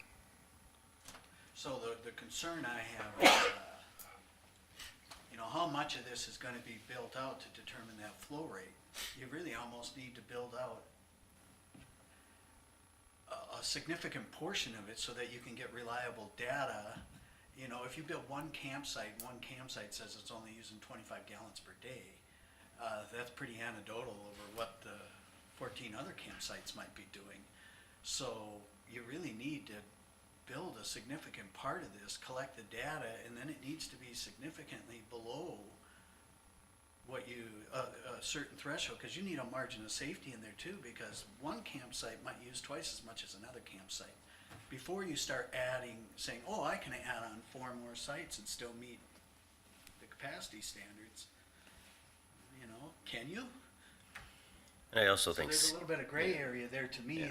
So the concern I have is, how much of this is gonna be built out to determine that flow rate? You really almost need to build out a significant portion of it so that you can get reliable data. If you build one campsite says it's only using 25 gallons per day. That's pretty anecdotal over what the 14 other campsites might be doing. So you really need to build a significant part of this, collect the data, and then it needs to be significantly below what a certain threshold, because you need a margin of safety in there too, because one campsite might use twice as much as another campsite. Before you start saying, oh, I can add on 4 more sites and still meet the capacity standards, can you? I also So think, there's a little bit of gray area there to me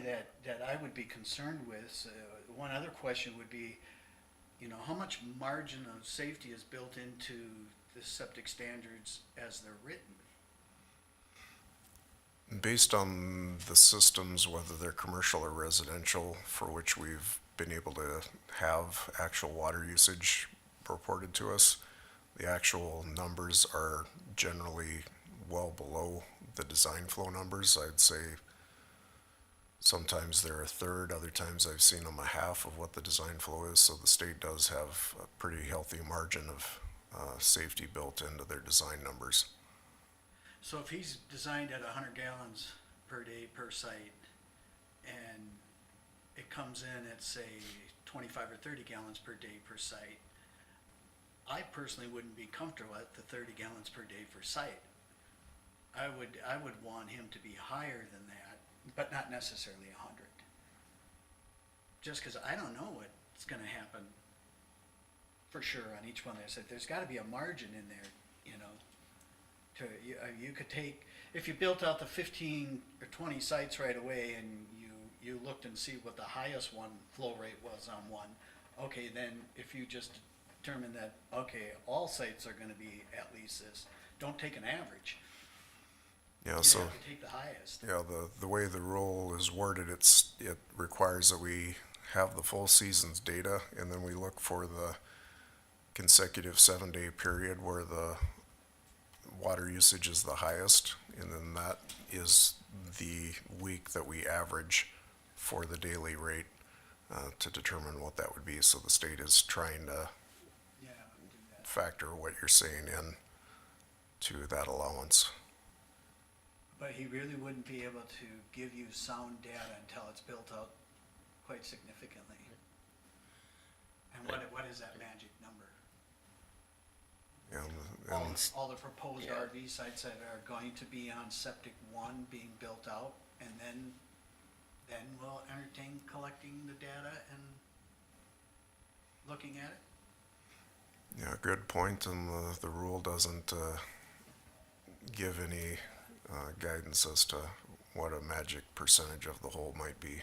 that I would be concerned with. One other question would be, how much margin of safety is built into the septic standards as they're written? Based on the systems, whether they're commercial or residential, for which we've been able to have actual water usage reported to us, the actual numbers are generally well below the design flow numbers. I'd say sometimes they're a third, other times I've seen them a half of what the design flow is, so the state does have a pretty healthy margin of safety built into their design numbers. So if he's designed at 100 gallons per day per site, and it comes in at, say, 25 or 30 gallons per day per site, I personally wouldn't be comfortable at the 30 gallons per day per site. I would want him to be higher than that, but not necessarily 100. Just because I don't know what's going to happen for sure on each one. I said there's got to be a margin in there, you could take, if you built out the 15 or 20 sites right away and you looked and see what the highest one flow rate was on one, okay, then if you just determine that, okay, all sites are going to be at least this, don't take an average. Yeah, You so. have to take the highest. Yeah, the way the rule is worded, it requires that we have the full season's data, and then we look for the consecutive 7-day period where the water usage is the highest, and then that is the week that we average for the daily rate to determine what that would be. So the state is trying to Yeah, do that. factor what you're saying in to that allowance. But he really wouldn't be able to give you sound data until it's built out quite significantly. And what is that magic number? And All the proposed RV sites that are going to be on septic one being built out, and then we'll entertain collecting the data and looking at it? yeah, good point, and the rule doesn't give any guidance as to what a magic percentage of the whole might be.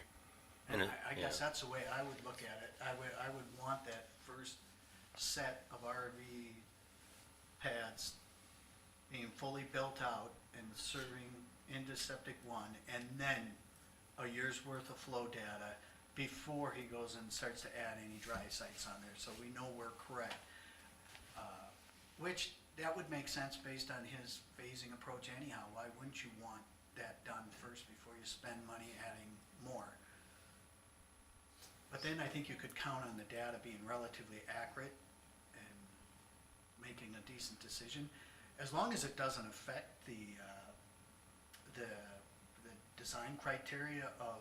And And it- I guess yeah. that's the way I would look at it. I would want that first set of RV pads being fully built out and serving into septic one, and then a year's worth of flow data before he goes and starts to add any dry sites on there, so we know we're correct. Which, that would make sense based on his phasing approach anyhow. Why wouldn't you want that done first before you spend money adding more? But then I think you could count on the data being relatively accurate and making a decent decision, as long as it doesn't affect the design criteria of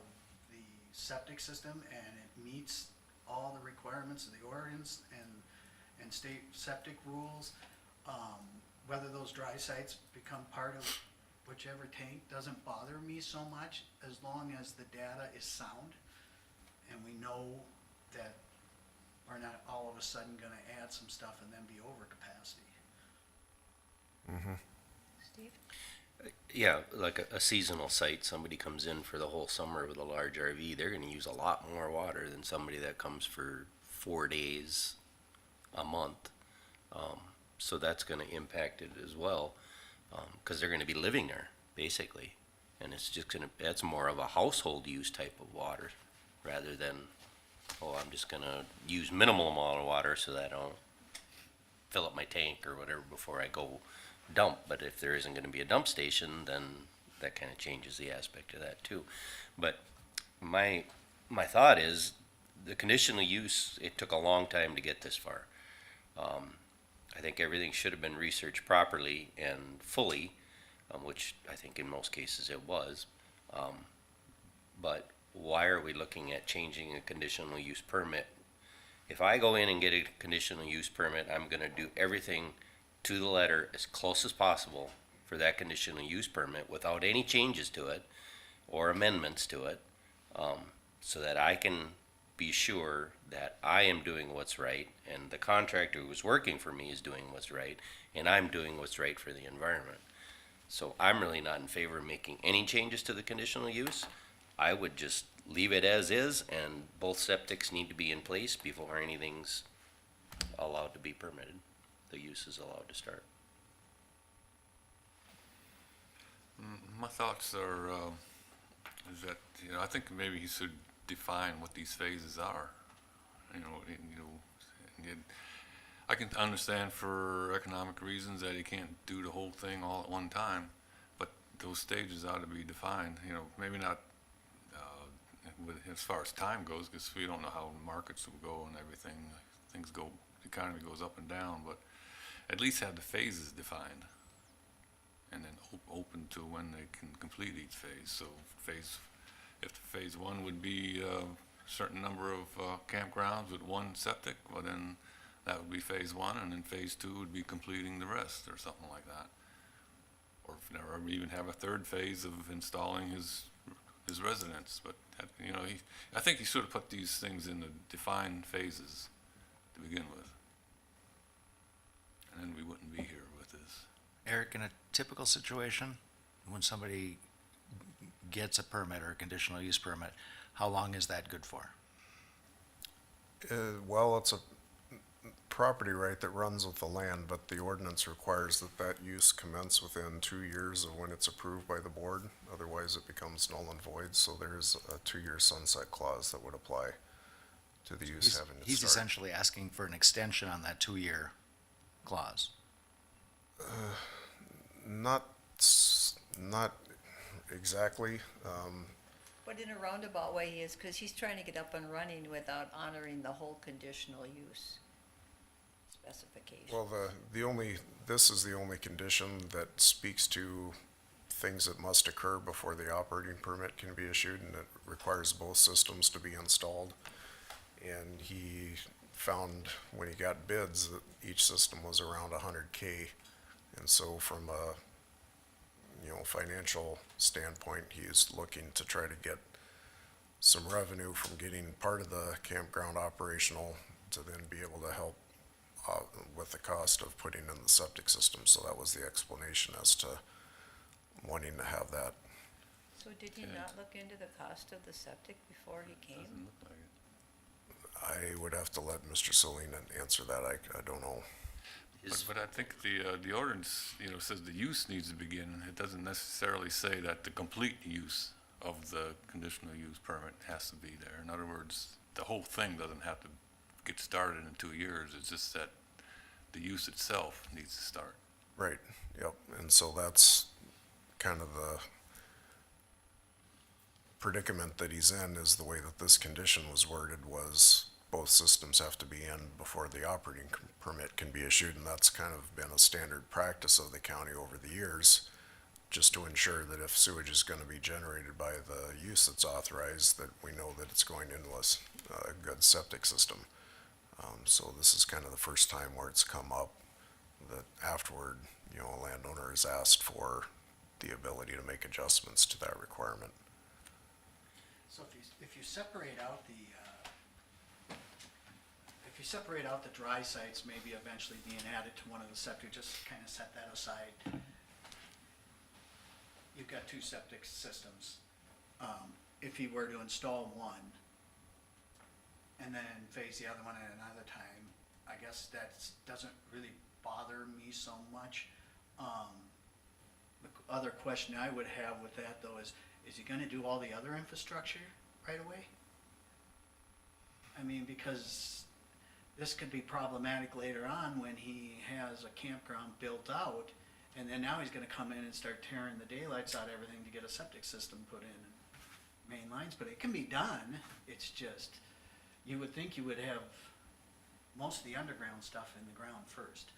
the septic system, and it meets all the requirements of the ordinance and state septic rules. Whether those dry sites become part of whichever tank doesn't bother me so much, as long as the data is sound and we know that we're not all of a sudden gonna add some stuff and then be over capacity. Steve? Yeah, like a seasonal site, somebody comes in for the whole summer with a large RV, they're gonna use a lot more water than somebody that comes for 4 days a month. So that's gonna impact it as well, cause they're gonna be living there, basically. And it's just that's more of a household use type of water, rather than, oh, I'm just gonna use minimal amount of water so that I don't fill up my tank or whatever before I go dump. But if there isn't gonna be a dump station, then that kinda changes the aspect of that too. But my thought is, the conditional use, it took a long time to get this far. I think everything should have been researched properly and fully, which I think in most cases it was. But why are we looking at changing a conditional use permit? If I go in and get a conditional use permit, I'm gonna do everything to the letter as close as possible for that conditional use permit without any changes to it or amendments to it, so that I can be sure that I am doing what's right and the contractor who's working for me is doing what's right and I'm doing what's right for the environment. So I'm really not in favor of making any changes to the conditional use. I would just leave it as is, and both septics need to be in place before anything's allowed to be permitted. The use is allowed to start. My thoughts are, is that, I think maybe he should define what these phases are. I can understand for economic reasons that he can't do the whole thing all at one time, but those stages ought to be defined, maybe not as far as time goes, because we don't know how markets will go and everything. The economy goes up and down, but at least have the phases defined, and then open to when they can complete each phase. So if phase one would be a certain number of campgrounds with one septic, well then that would be phase one, and then phase two would be completing the rest, or something like that. Or even have a third phase of installing his residence. But I think he should have put these things in the defined phases to begin with, and then we wouldn't be here with this. Eric, in a typical situation, when somebody gets a permit or a conditional use permit, how long is that good for? Well, it's a property right that runs with the land, but the ordinance requires that use commence within 2 years of when it's approved by the board. Otherwise, it becomes null and void, so there's a 2-year sunset clause that would apply to the use having to He's start. essentially asking for an extension on that 2-year clause. Not exactly. But in a roundabout way, he is, because he's trying to get up and running without honoring the whole conditional use specification. Well, this is the only condition that speaks to things that must occur before the operating permit can be issued, and it requires both systems to be installed. And he found when he got bids that each system was around 100K. And so from a, financial standpoint, he's looking to try to get some revenue from getting part of the campground operational to then be able to help with the cost of putting in the septic system. So that was the explanation as to wanting to have that. So did he not look into the cost of the septic before he came? I would have to let Mr. Selena answer that. I don't know. But I think the ordinance, says the use needs to begin. It doesn't necessarily say that the complete use of the conditional use permit has to be there. In other words, the whole thing doesn't have to get started in 2 years. It's just that the use itself needs to start. Right, yep. And so that's kind of the predicament that he's in, is the way that this condition was worded was both systems have to be in before the operating permit can be issued, and that's kind of been a standard practice of the county over the years, just to ensure that if sewage is going to be generated by the use that's authorized, that we know that it's going into a good septic system. So this is kind of the first time where it's come up that afterward, a landowner has asked for the ability to make adjustments to that requirement. So if you separate out the dry sites, maybe eventually being added to one of the septic, just kind of set that aside. You've got 2 septic systems. If he were to install one and then phase the other one at another time, I guess that doesn't really bother me so much. The other question I would have with that though is he gonna do all the other infrastructure right away? I mean, because this could be problematic later on when he has a campground built out, and then now he's gonna come in and start tearing the daylights out of everything to get a septic system put in, and main lines, but it can be done. It's just, you would think you would have most of the underground stuff in the ground first.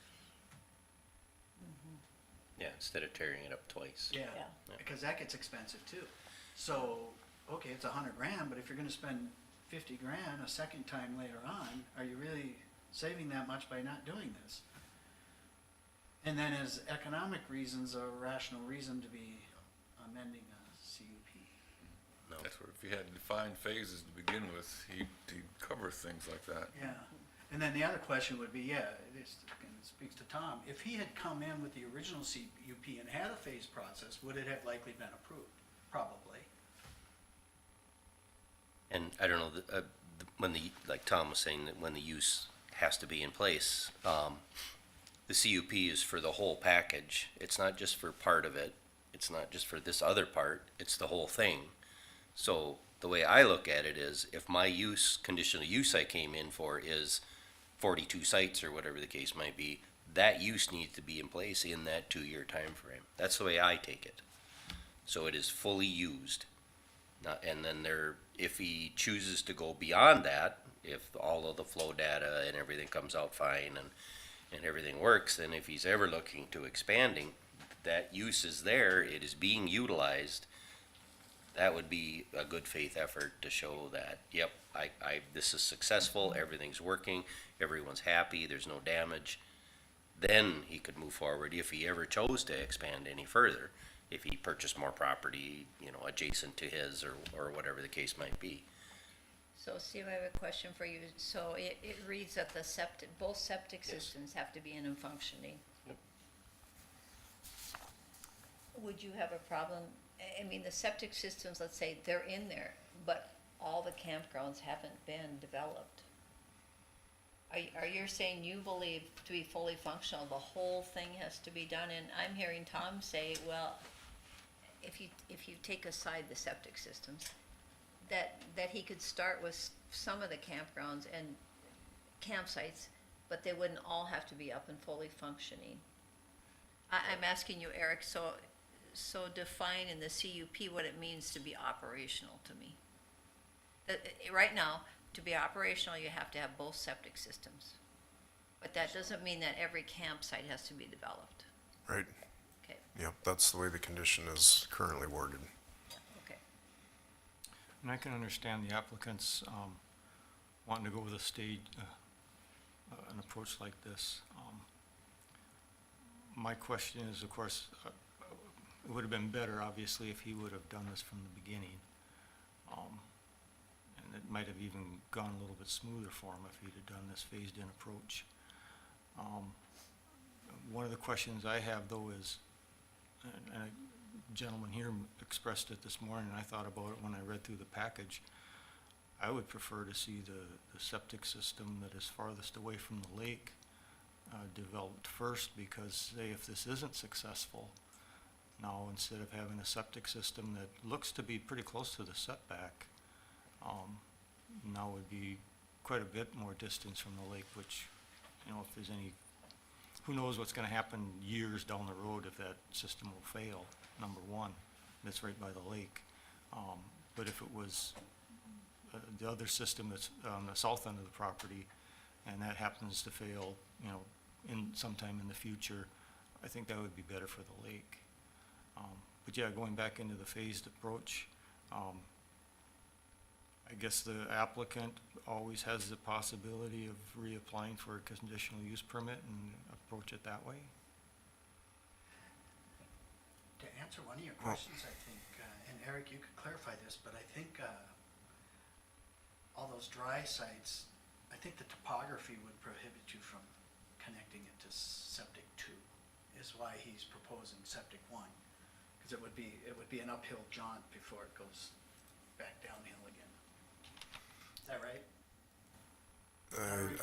Yeah, instead of tearing it up twice. Yeah, because that gets expensive too. So, okay, it's $100,000, but if you're gonna spend $50,000 a second time later on, are you really saving that much by not doing this? And then is economic reasons a rational reason to be amending a CUP? No. That's where if you had defined phases to begin with, he'd cover things like that. Yeah, and then the other question would be, it speaks to Tom, if he had come in with the original CUP and had a phase process, would it have likely been approved? Probably. And I don't know, like Tom was saying, that when the use has to be in place, the CUP is for the whole package. It's not just for part of it. It's not just for this other part. It's the whole thing. So the way I look at it is, if my conditional use I came in for is 42 sites or whatever the case might be, that use needs to be in place in that 2-year time frame. That's the way I take it. So it is fully used. And then if he chooses to go beyond that, if all of the flow data and everything comes out fine and everything works, then if he's ever looking to expanding, that use is there, it is being utilized. That would be a good faith effort to show that, yep, this is successful, everything's working, everyone's happy, there's no damage. Then he could move forward if he ever chose to expand any further. If he purchased more property, adjacent to his or whatever the case might be. So Steve, I have a question for you. So it reads that both septic systems have to be in and functioning. Yep. Would you have a problem, I mean, the septic systems, let's say, they're in there, but all the campgrounds haven't been developed. Are you saying you believe to be fully functional, the whole thing has to be done? And I'm hearing Tom say, well, if you take aside the septic systems, that he could start with some of the campgrounds and campsites, but they wouldn't all have to be up and fully functioning. I'm asking you, Eric, so define in the CUP what it means to be operational to me. Right now, to be operational, you have to have both septic systems. But that doesn't mean that every campsite has to be developed. Right. Okay. Yep, that's the way the condition is currently worded. Okay. And I can understand the applicants wanting to go with approach like this. My question is, of course, it would have been better, obviously, if he would have done this from the beginning. And it might have even gone a little bit smoother for him if he'd have done this phased-in approach. One of the questions I have, though, is, and a gentleman here expressed it this morning, and I thought about it when I read through the package. I would prefer to see the septic system that is farthest away from the lake developed first, because say if this isn't successful, now instead of having a septic system that looks to be pretty close to the setback, now would be quite a bit more distance from the lake, which, you know, if there's any, who knows what's gonna happen years down the road if that system will fail, number one, that's right by the lake. But if it was the other system that's on the south end of the property, and that happens to fail, you know, in sometime in the future, I think that would be better for the lake. But yeah, going back into the phased approach, I guess the applicant always has the possibility of reapplying for a conditional use permit and approach it that way. To answer one of your questions, I think, and Eric, you could clarify this, but I think all those dry sites, I think the topography would prohibit you from connecting it to septic 2, is why he's proposing septic 1. Because it would be an uphill jaunt before it goes back downhill again. Is that right?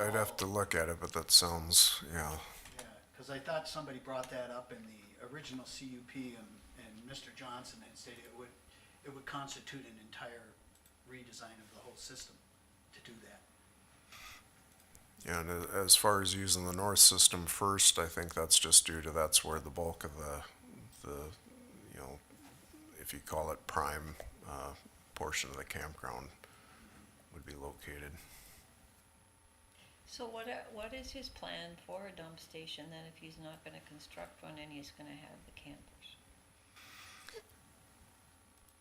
I'd have to look at it, but that sounds, yeah. Yeah, because I thought somebody brought that up in the original CUP, and Mr. Johnson had stated it would constitute an entire redesign of the whole system to do that. Yeah, and as far as using the north system first, I think that's just due to that's where the bulk of the you know, if you call it prime portion of the campground would be located. So what is his plan for a dump station then, if he's not gonna construct one and he's gonna have the campers?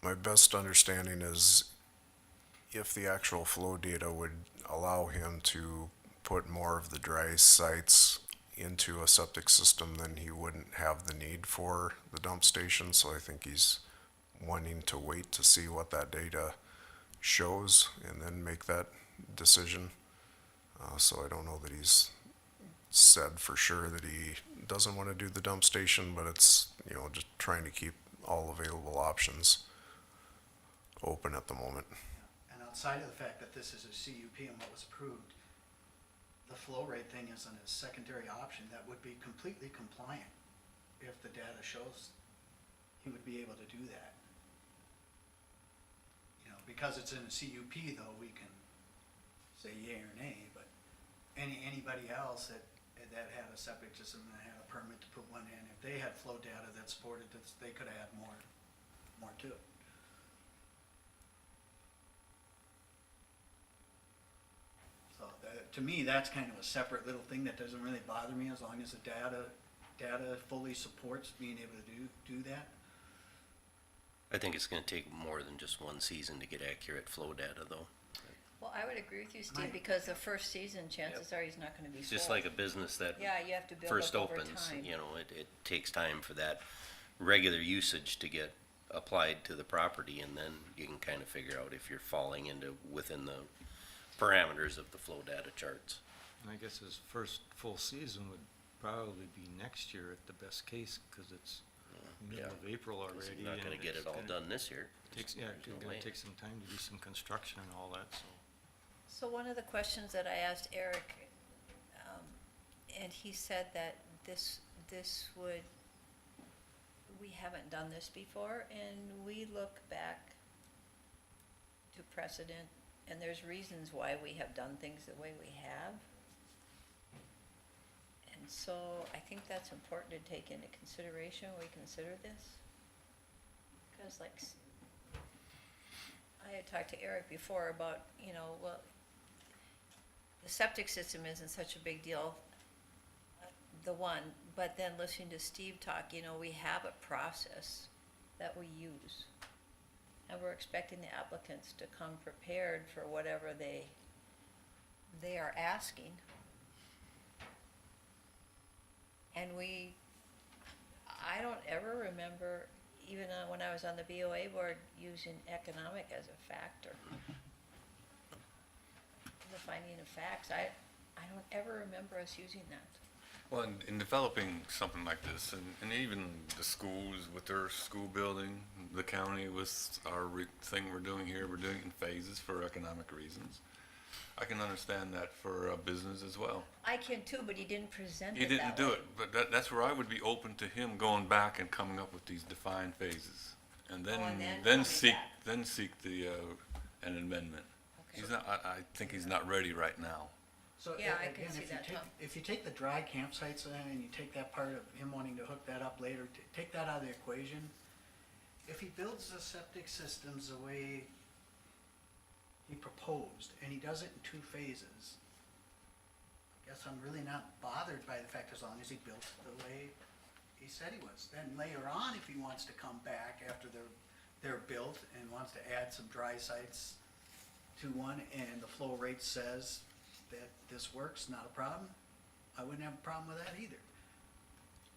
My best understanding is if the actual flow data would allow him to put more of the dry sites into a septic system, then he wouldn't have the need for the dump station. So I think he's wanting to wait to see what that data shows and then make that decision. So I don't know that he's said for sure that he doesn't want to do the dump station, but it's, you know, just trying to keep all available options open at the moment. And outside of the fact that this is a CUP and what was approved, the flow rate thing isn't a secondary option that would be completely compliant if the data shows he would be able to do that. You know, because it's in a CUP though, we can say yay or nay, but anybody else that had a septic system and had a permit to put one in, if they had flow data that supported this, they could add more to it. So to me, that's kind of a separate little thing that doesn't really bother me as long as the data fully supports being able to do that. I think it's gonna take more than just one season to get accurate flow data, though. Well, I would agree with you, Steve, because the first season, chances are he's not gonna be It's full. just like a business that Yeah, you have to build first up over opens, time. you know, it takes time for that regular usage to get applied to the property, and then you can kind of figure out if you're falling within the parameters of the flow data charts. And I guess his first full season would probably be next year at the best case, because it's middle of April 'Cause already. you're not gonna and get it's it all gonna- done this year. Takes, yeah, it's There's no gonna way. take some time to do some construction and all that, so. So one of the questions that I asked Eric, and he said that this would, we haven't done this before, and we look back to precedent, and there's reasons why we have done things the way we have. And so I think that's important to take into consideration when we consider this. Because like, I had talked to Eric before about, you know, well, the septic system isn't such a big deal, the one, but then listening to Steve talk, you know, we have a process that we use. And we're expecting the applicants to come prepared for whatever they are asking. And I don't ever remember, even when I was on the BOA board, using economic as a factor. The finding of facts, I don't ever remember us using that. Well, in developing something like this, and even the schools with their school building, the county with our thing we're doing here, we're doing it in phases for economic reasons. I can understand that for a business as well. I can too, but he didn't present He it that didn't do way. it, but that's where I would be open to him going back and coming up with these defined phases. And then, Oh, and then then coming seek, back. then seek the, an amendment. Okay. He's not, I think he's not ready right now. So Yeah, I can again, see if you that, take, Tom. if you take the dry campsites then and you take that part of him wanting to hook that up later, take that out of the equation. If he builds the septic systems the way he proposed, and he does it in 2 phases, I guess I'm really not bothered by the fact as long as he built the way he said he was. Then later on, if he wants to come back after they're built and wants to add some dry sites to one, and the flow rate says that this works, not a problem, I wouldn't have a problem with that either.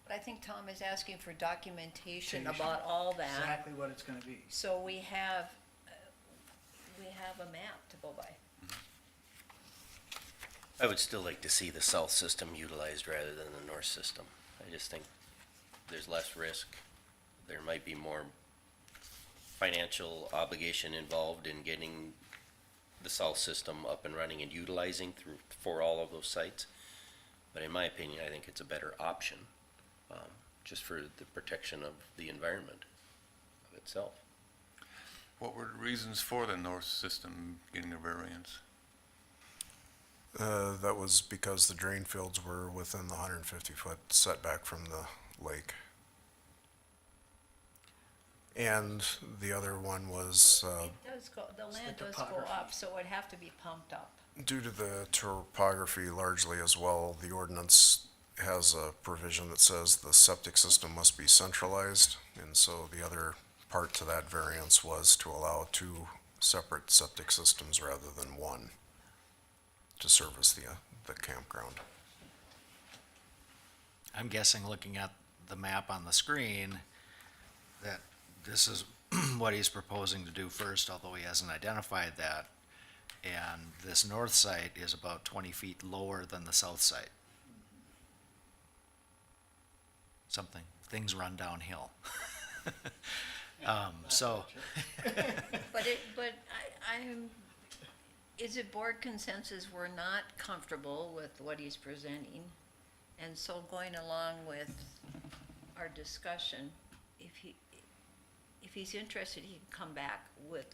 But I think Tom is asking for documentation Documentation. about all that. Exactly what it's gonna be. So we have a map to go by. I would still like to see the south system utilized rather than the north system. I just think there's less risk. There might be more financial obligation involved in getting the south system up and running and utilizing for all of those sites. But in my opinion, I think it's a better option, just for the protection of the environment of itself. What were the reasons for the north system getting a variance? That was because the drain fields were within the 150-foot setback from the lake. And the other one was It does go, the land the does go topography. up, so it would have to be pumped up. due to the topography largely as well. The ordinance has a provision that says the septic system must be centralized, and so the other part to that variance was to allow 2 separate septic systems rather than 1 to service the campground. I'm guessing, looking at the map on the screen, that this is what he's proposing to do first, although he hasn't identified that. And this north site is about 20 feet lower than the south site. Things run downhill. So, Is it board consensus we're not comfortable with what he's presenting? And so going along with our discussion, if he's interested, he can come back with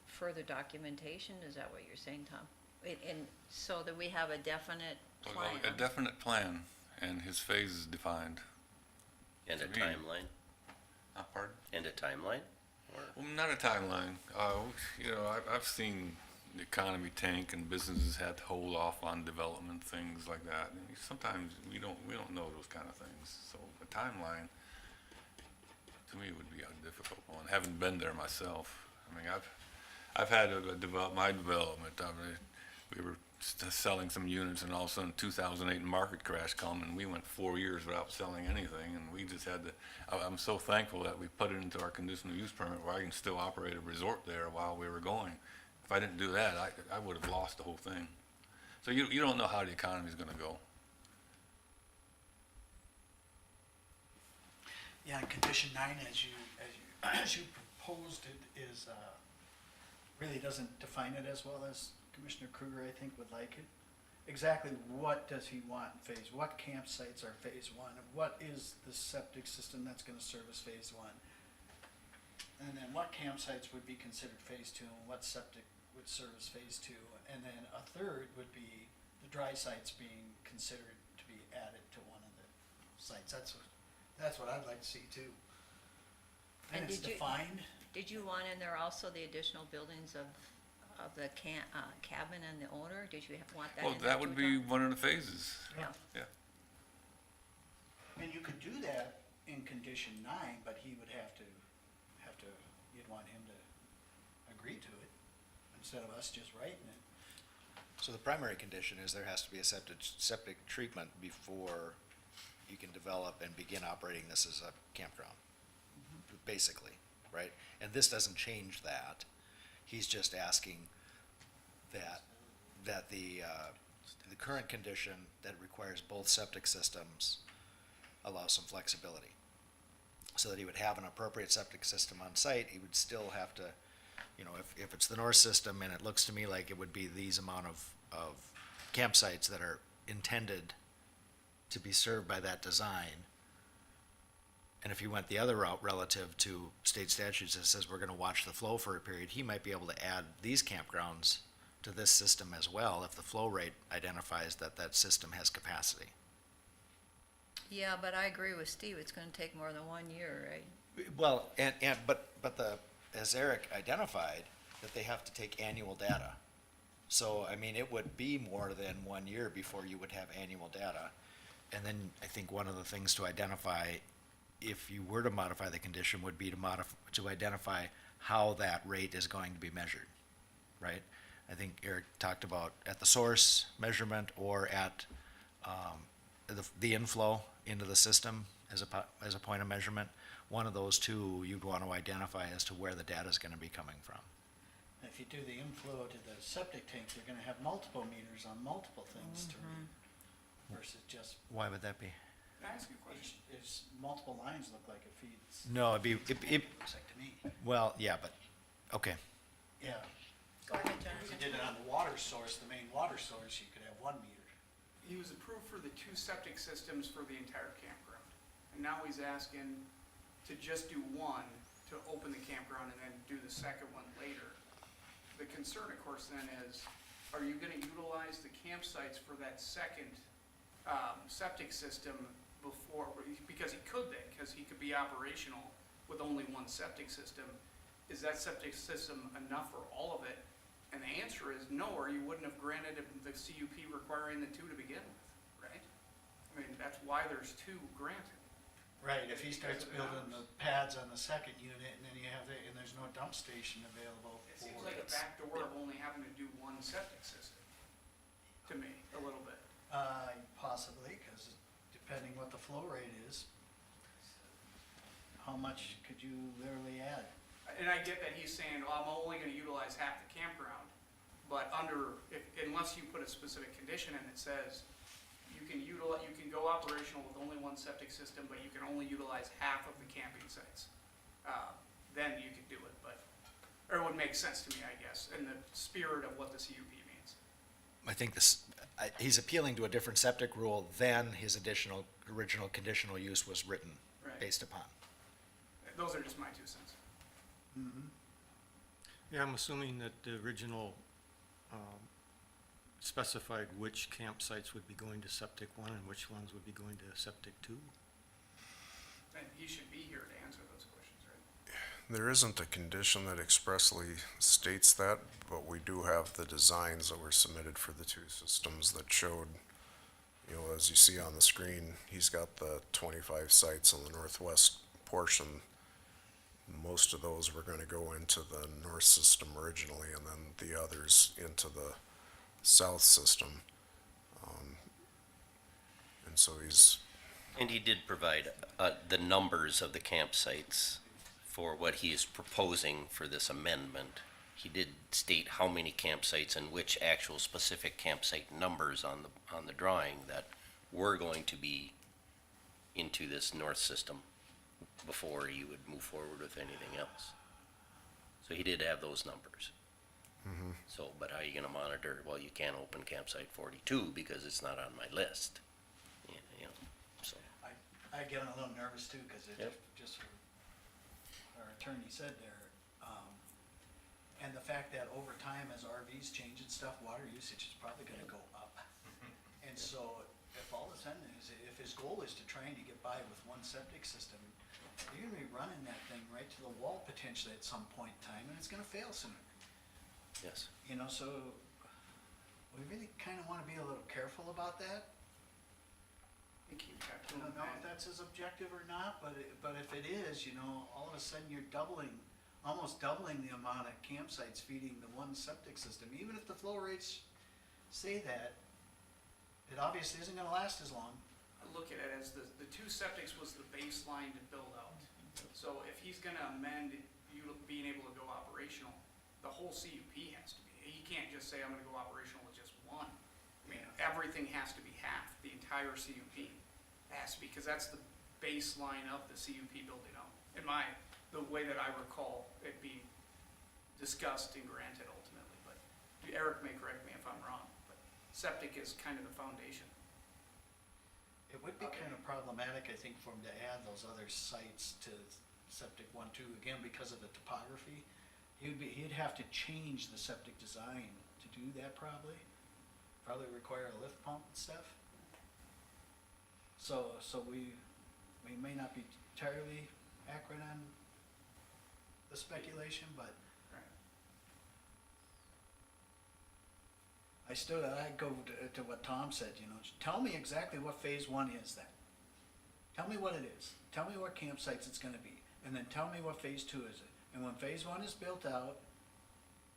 further documentation, is that what you're saying, Tom? And so that we have a definite plan? A definite plan, and his phase is defined. And a To me. timeline, Pardon? and a timeline, or? Well, not a timeline. I've seen the economy tank and businesses had to hold off on development, things like that. And sometimes we don't know those kind of things. So a timeline, to me, would be a difficult one. Haven't been there myself. I mean, I've had my development. I mean, we were selling some units, and all of a sudden 2008 market crash come, and we went 4 years without selling anything, and we just had to, I'm so thankful that we put it into our conditional use permit where I can still operate a resort there while we were going. If I didn't do that, I would have lost the whole thing. So you don't know how the economy's gonna go. Yeah, and condition 9, as you proposed it, is, really doesn't define it as well as Commissioner Kruger, I think, would like it. Exactly what does he want in phase? What campsites are phase 1? What is the septic system that's gonna service phase 1? And then what campsites would be considered phase 2, and what septic would service phase 2? And then a third would be the dry sites being considered to be added to one of the sites. That's what I'd like to see too. And And it's did you- defined. Did you want in there also the additional buildings of the cabin and the owner? Did you want that in Well, there that would too, be Tom? one of the phases. Yeah. Yeah. And you could do that in condition 9, but he would have to, you'd want him to agree to it instead of us just writing it. so the primary condition is there has to be a septic treatment before you can develop and begin operating this as a campground, basically, right? And this doesn't change that. He's just asking that the current condition that requires both septic systems allow some flexibility. So that he would have an appropriate septic system on site, he would still have to, if it's the north system, and it looks to me like it would be these amount of campsites that are intended to be served by that design. And if you went the other route relative to state statutes that says we're gonna watch the flow for a period, he might be able to add these campgrounds to this system as well, if the flow rate identifies that that system has capacity. Yeah, but I agree with Steve, it's gonna take more than 1 year, right? Well, as Eric identified, that they have to take annual data. So, I mean, it would be more than 1 year before you would have annual data. And then I think one of the things to identify, if you were to modify the condition, would be to identify how that rate is going to be measured, right? I think Eric talked about at the source measurement or at the inflow into the system as a point of measurement. One of those two you'd want to identify as to where the data is going to be coming from. If you do the inflow to the septic tank, you're gonna have multiple meters on multiple things to read versus just, Why would that be? Can I ask you a question? there's multiple lines look like it feeds. No, it'd be, Looks like to me. well, yeah, but, okay. Yeah, Go ahead, if you Jonathan. did it on the water source, the main water source, you could have 1 meter. He was approved for the 2 septic systems for the entire campground. And now he's asking to just do one, to open the campground and then do the second one later. The concern, of course, then is, are you gonna utilize the campsites for that second, septic system before, because he could then, because he could be operational with only 1 septic system. Is that septic system enough for all of it? And the answer is no, or you wouldn't have granted him the CUP requiring the 2 to begin with, right? I mean, that's why there's 2 granted. Right, if he starts building the pads on the second unit and then you have and there's no dump station available. It seems like a backdoor of only having to do 1 septic system, to me, a little bit. Possibly, because depending what the flow rate is, how much could you literally add? And I get that he's saying, well, I'm only gonna utilize half the campground, but unless you put a specific condition in that says, you can go operational with only 1 septic system, but you can only utilize half of the camping sites. Then you could do it, or it would make sense to me, I guess, in the spirit of what the CUP means. I think he's appealing to a different septic rule than his original conditional use was written Right. based upon. Those are just my 2 cents. Yeah, I'm assuming that the original specified which campsites would be going to septic 1 and which ones would be going to septic 2. And he should be here to answer those questions, right? There isn't a condition that expressly states that, but we do have the designs that were submitted for the 2 systems that showed, as you see on the screen, he's got the 25 sites on the northwest portion. Most of those were gonna go into the north system originally, and then the others into the south system. And so And he did provide the numbers of the campsites for what he is proposing for this amendment. He did state how many campsites and which actual specific campsite numbers on the drawing that were going to be into this north system before he would move forward with anything else. So he did have those numbers. So, but how are you gonna monitor, well, you can't open campsite 42 because it's not on my list, so. I get a little nervous too, because it Yep. just what our attorney said there. And the fact that over time, as RVs change and stuff, water usage is probably gonna go up. And so if all of a sudden if his goal is to trying to get by with 1 septic system, you're gonna be running that thing right to the wall potentially at some point in time, and it's gonna fail sooner. Yes. So we really kinda wanna be a little careful about that. And keep track I of don't know if that's his objective or not, but if it is, all of a sudden you're almost doubling the amount of campsites feeding the 1 septic system. Even if the flow rates say that, it obviously isn't gonna last as long. look at it as the two septics was the baseline to build out. So if he's gonna amend you being able to go operational, the whole CUP has to be. He can't just say, I'm gonna go operational with just one. I mean, everything has to be half, the entire CUP has to be, because that's the baseline of the CUP building out. The way that I recall it being discussed and granted ultimately, but Eric may correct me if I'm wrong, but septic is kind of the foundation. It would be kind of problematic, I think, for him to add those other sites to septic 1, 2, again, because of the topography. He'd have to change the septic design to do that probably. Probably require a lift pump and stuff. So we may not be entirely accurate on the speculation, but I go to what Tom said, you know, tell me exactly what phase 1 is then. Tell me what it is. Tell me what campsites it's gonna be, and then tell me what phase 2 is. And when phase 1 is built out,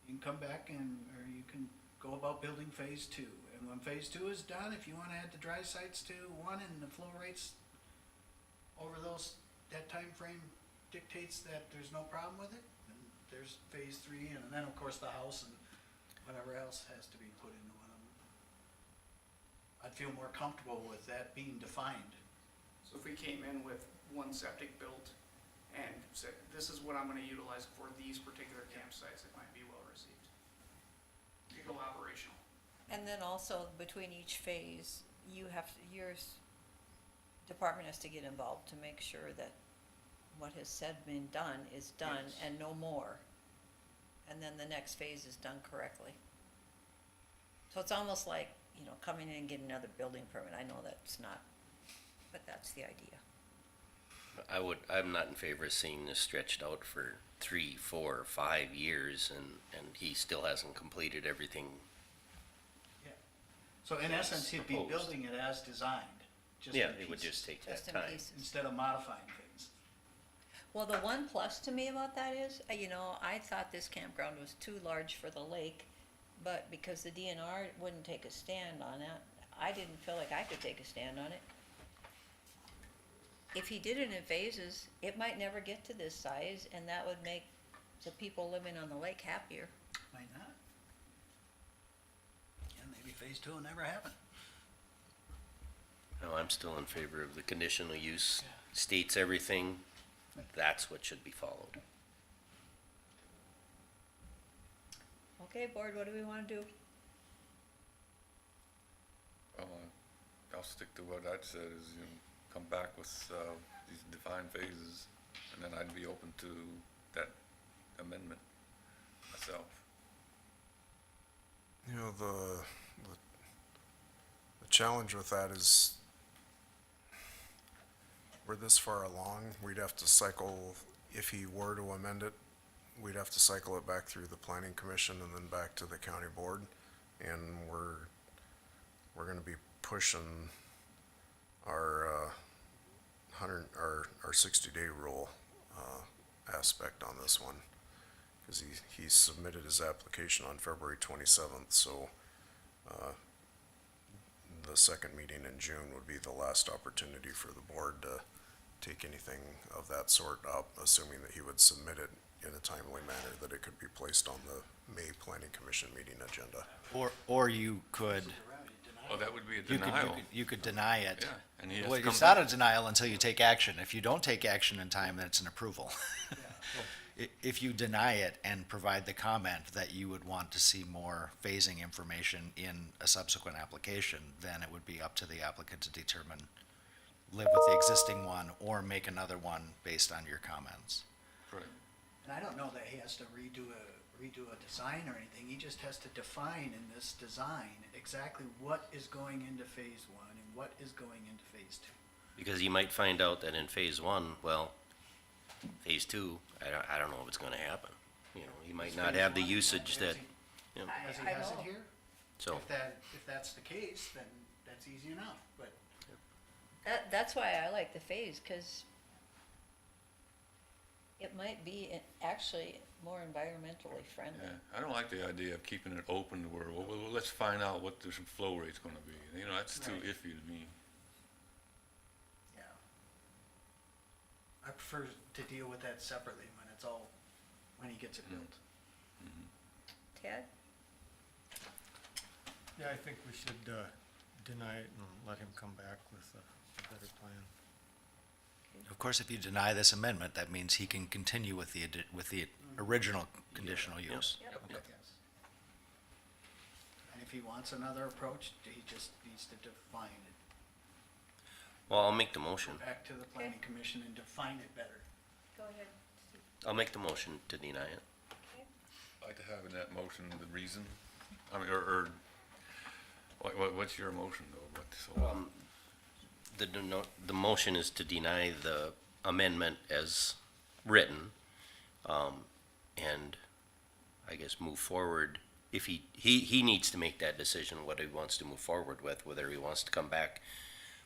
you can come back or you can go about building phase 2. And when phase 2 is done, if you wanna add the dry sites to 1 and the flow rates over that time frame dictates that there's no problem with it, then there's phase 3, and then of course the house and whatever else has to be put into one of them. I'd feel more comfortable with that being defined. So if we came in with one septic built and said, this is what I'm gonna utilize for these particular campsites, it might be well received. You go operational. And then also between each phase, your department has to get involved to make sure that what has been done is done Yes. and no more. And then the next phase is done correctly. So it's almost like, you know, coming in and getting another building permit. I know that's not, but that's the idea. I'm not in favor of seeing this stretched out for 3, 4, 5 years and he still hasn't completed everything. Yeah. So in essence, he'd be proposed. building it as designed, just Yeah, in it would pieces, just take Just that in time. pieces. instead of modifying things. Well, the one plus to me about that is, you know, I thought this campground was too large for the lake, but because the DNR wouldn't take a stand on it, I didn't feel like I could take a stand on it. If he did it in phases, it might never get to this size, and that would make the people living on the lake happier. Might not. Yeah, maybe phase 2 will never happen. No, I'm still in favor of the conditional use, states everything, that's what should be followed. Okay, board, what do we wanna do? I'll stick to what I'd said is, you know, come back with, these defined phases, and then I'd be open to that amendment myself. You know, the challenge with that is we're this far along, we'd have to cycle, if he were to amend it, we'd have to cycle it back through the planning commission and then back to the county board. And we're gonna be pushing our, our 60-day rule, aspect on this one. Cause he submitted his application on February 27th, so, the second meeting in June would be the last opportunity for the board to take anything of that sort up, assuming that he would submit it in a timely manner, that it could be placed on the May Planning Commission meeting agenda. Or you could, Oh, that would be a you denial. could deny it. Yeah, and he has Well, to come it's not a back. denial until you take action. If you don't take action in time, then it's an approval. If you deny it and provide the comment that you would want to see more phasing information in a subsequent application, then it would be up to the applicant to determine, live with the existing one or make another one based on your comments. Right. And I don't know that he has to redo a design or anything, he just has to define in this design exactly what is going into phase 1 and what is going into phase 2. Because you might find out that in phase 1, well, phase 2, I don't know if it's gonna happen. You know, you might not have the usage that, you know, As he I has it know. here, so. if that's the case, then that's easy enough, but That's why I like the phase, cause it might be actually more environmentally friendly. Yeah, I don't like the idea of keeping it open to where, well, let's find out what the flow rate's gonna be. You know, that's too Right. iffy to me. prefer to deal with that separately when he gets it built. Ted? Yeah, I think we should deny it and let him come back with a better plan. Of course, if you deny this amendment, that means he can continue with the original conditional use. Yep. Yes. And if he wants another approach, he just needs to define it. Well, I'll make the motion. Go back to the planning commission and define it better. Go ahead. Steve. I'll make the motion to deny it. Okay. I'd like to have in that motion the reason, I mean, or what's your motion though? The motion is to deny the amendment as written, and I guess move forward. If he needs to make that decision, what he wants to move forward with, whether he wants to come back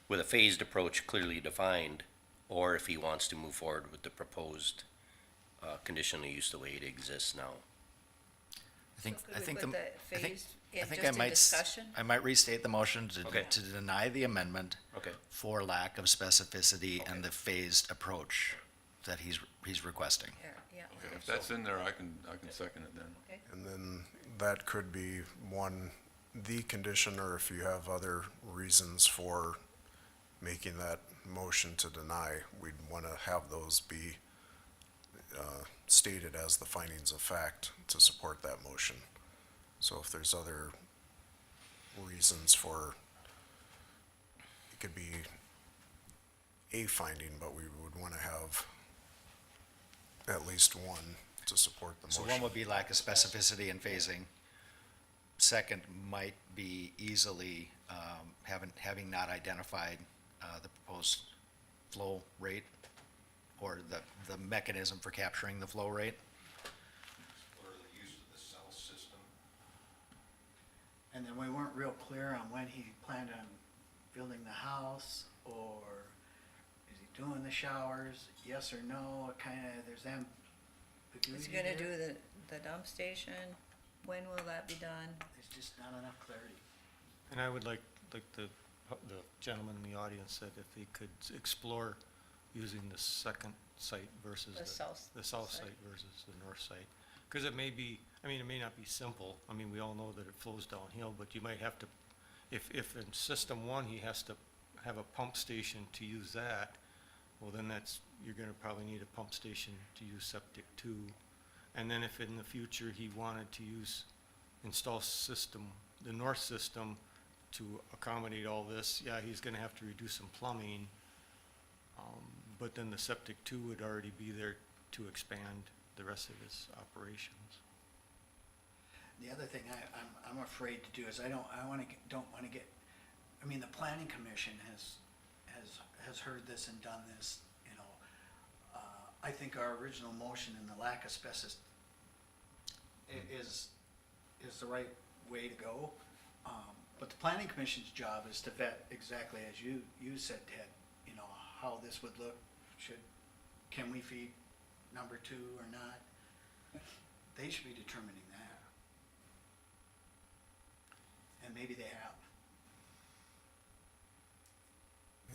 with a phased approach clearly defined, or if he wants to move forward with the proposed conditional use the way it exists now. So could we put the phased in I just a discussion? I might restate the motion Okay. to deny the amendment Okay. for lack of specificity and the phased approach that he's requesting. Yeah. Okay, if that's in there, I can second it then. Okay. And then that could be the condition, or if you have other reasons for making that motion to deny, we'd want to have those be stated as the findings of fact to support that motion. So if there's other reasons for, it could be a finding, but we would want to have at least one to support the So motion. one would be lack of specificity and phasing. Second might be easily having not identified the proposed flow rate or the mechanism for capturing the flow rate. Or the use of the cell system. And then we weren't real clear on when he planned on building the house, or is he doing the showers, yes or no, there's ambiguity Is he gonna there. do the dump station? When will that be done? There's just not enough clarity. And I would like the gentleman in the audience said, if he could explore using the second site versus The south the south site. site versus the north site. Because it may be, it may not be simple. We all know that it flows downhill, but you might have to, if in system one, he has to have a pump station to use that, well, then you're gonna probably need a pump station to use septic two. And then if in the future he wanted to install the north system to accommodate all this, yeah, he's gonna have to reduce some plumbing. But then the septic two would already be there to expand the rest of his operations. The other thing I'm afraid to do is don't want to get, the planning commission has heard this and done this, I think our original motion and the lack of specificity is the right way to go. But the planning commission's job is to vet exactly as you said, Ted, how this would look, can we feed number two or not? They should be determining that. And maybe they have.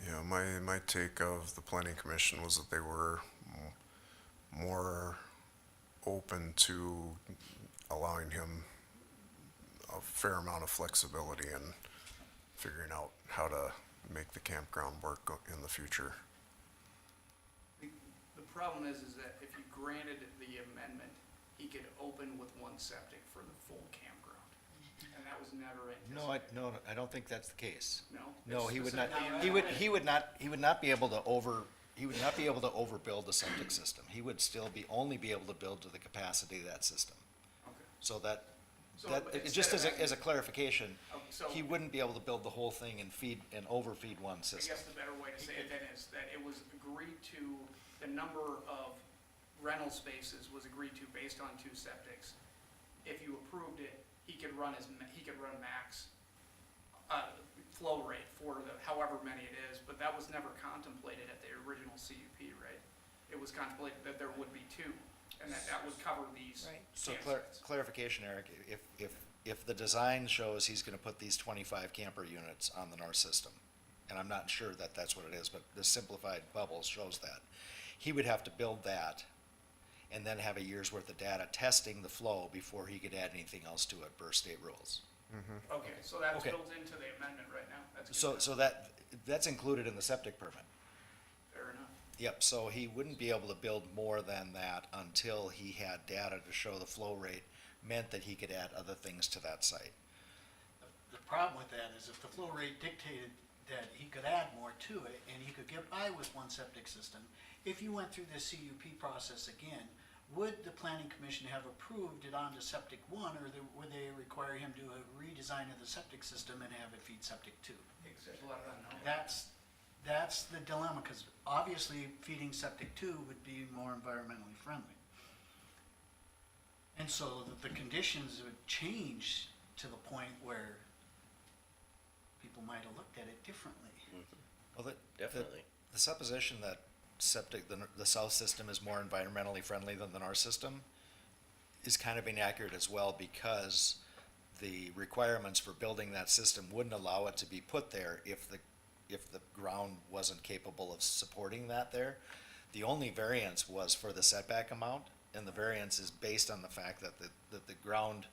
Yeah, my take of the planning commission was that they were more open to allowing him a fair amount of flexibility in figuring out how to make the campground work in the future. The problem is that if you granted the amendment, he could open with one septic for the full campground. And that was never anticipated. No, I don't think that's the case. No? No, It's he would not, specifically- he would not be able to overbuild the septic system. He would still only be able to build to the capacity of that system. Okay. So So it's just instead of as a clarification, so- he wouldn't be able to build the whole thing and overfeed one I system. guess the better way to say it then is that it was agreed to, the number of rental spaces was agreed to based on two septics. If you approved it, he could run max flow rate for however many it is, but that was never contemplated at the original CUP, right? It was contemplated that there would be two, and that would cover these Right. So campsites. clarification, Eric, if the design shows he's gonna put these 25 camper units on the north system, and I'm not sure that that's what it is, but the simplified bubble shows that, he would have to build that and then have a year's worth of data testing the flow before he could add anything else to it per state rules. Okay, so that's Okay. built into the amendment right now, that's good. So that's included in the septic permit. Fair enough. Yep, so he wouldn't be able to build more than that until he had data to show the flow rate meant that he could add other things to that site. The problem with that is if the flow rate dictated that he could add more to it and he could get by with one septic system, if you went through this CUP process again, would the planning commission have approved it onto septic one, or would they require him to do a redesign of the septic system and have it feed septic two? There's a lot of unknown. That's the dilemma, because obviously feeding septic two would be more environmentally friendly. And so the conditions would change to the point where people might have looked at it differently. Well, Definitely. The supposition that the south system is more environmentally friendly than the north system is kind of inaccurate as well, because the requirements for building that system wouldn't allow it to be put there if the ground wasn't capable of supporting that there. The only variance was for the setback amount, and the variance is based on the fact that the ground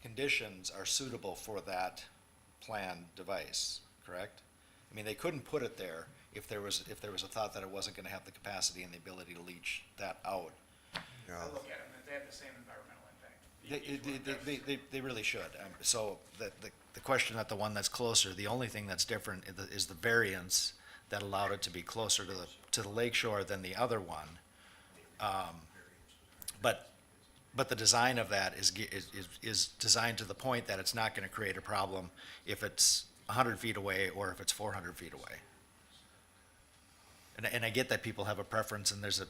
conditions are suitable for that planned device, correct? I mean, they couldn't put it there if there was a thought that it wasn't gonna have the capacity and the ability to leach that out. Yeah, I look at them, they have the same environmental impact. They really should. So the question at the one that's closer, the only thing that's different is the variance that allowed it to be closer to the lake shore than the other one. But the design of that is designed to the point that it's not gonna create a problem if it's 100 feet away or if it's 400 feet away. And I get that people have a preference, and there's a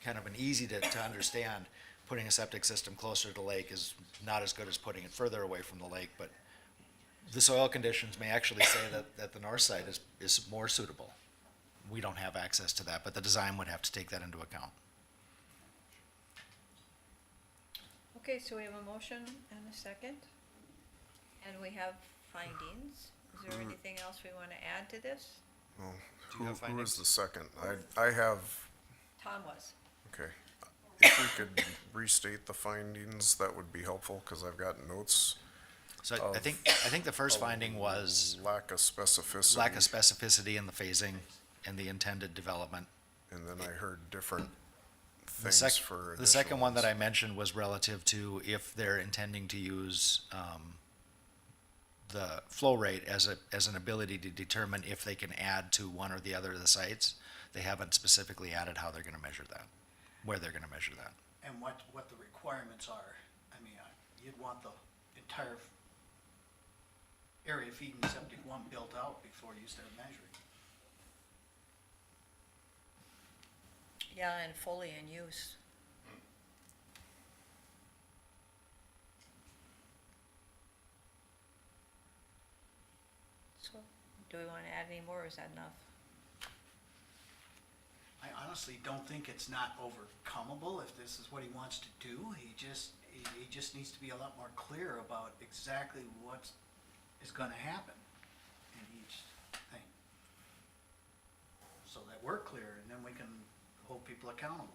kind of an easy to understand, putting a septic system closer to the lake is not as good as putting it further away from the lake, but the soil conditions may actually say that the north side is more suitable. We don't have access to that, but the design would have to take that into account. Okay, so we have a motion and a second, and we have findings. Is there anything else we want to add to this? well, Do you have who is findings? the second? I have, Tom was. okay. If we could restate the findings, that would be helpful, because I've got notes. So I think the first finding was Lack of specificity. lack of specificity in the phasing and the intended development. And then I heard different The things for the second one that I additional mentioned was relative to if they're intending to use, the flow rate as an ability to determine if they can add to one or the other of the sites. They haven't specifically added how they're gonna measure that, where they're gonna measure that. And what the requirements are. I mean, you'd want the entire area feeding septic one built out before you start measuring. Yeah, and fully in use. So, do we want to add any more, or is that enough? I honestly don't think it's not overcomable if this is what he wants to do. He just needs to be a lot more clear about exactly what is gonna happen in each thing. So that we're clear, and then we can hold people accountable.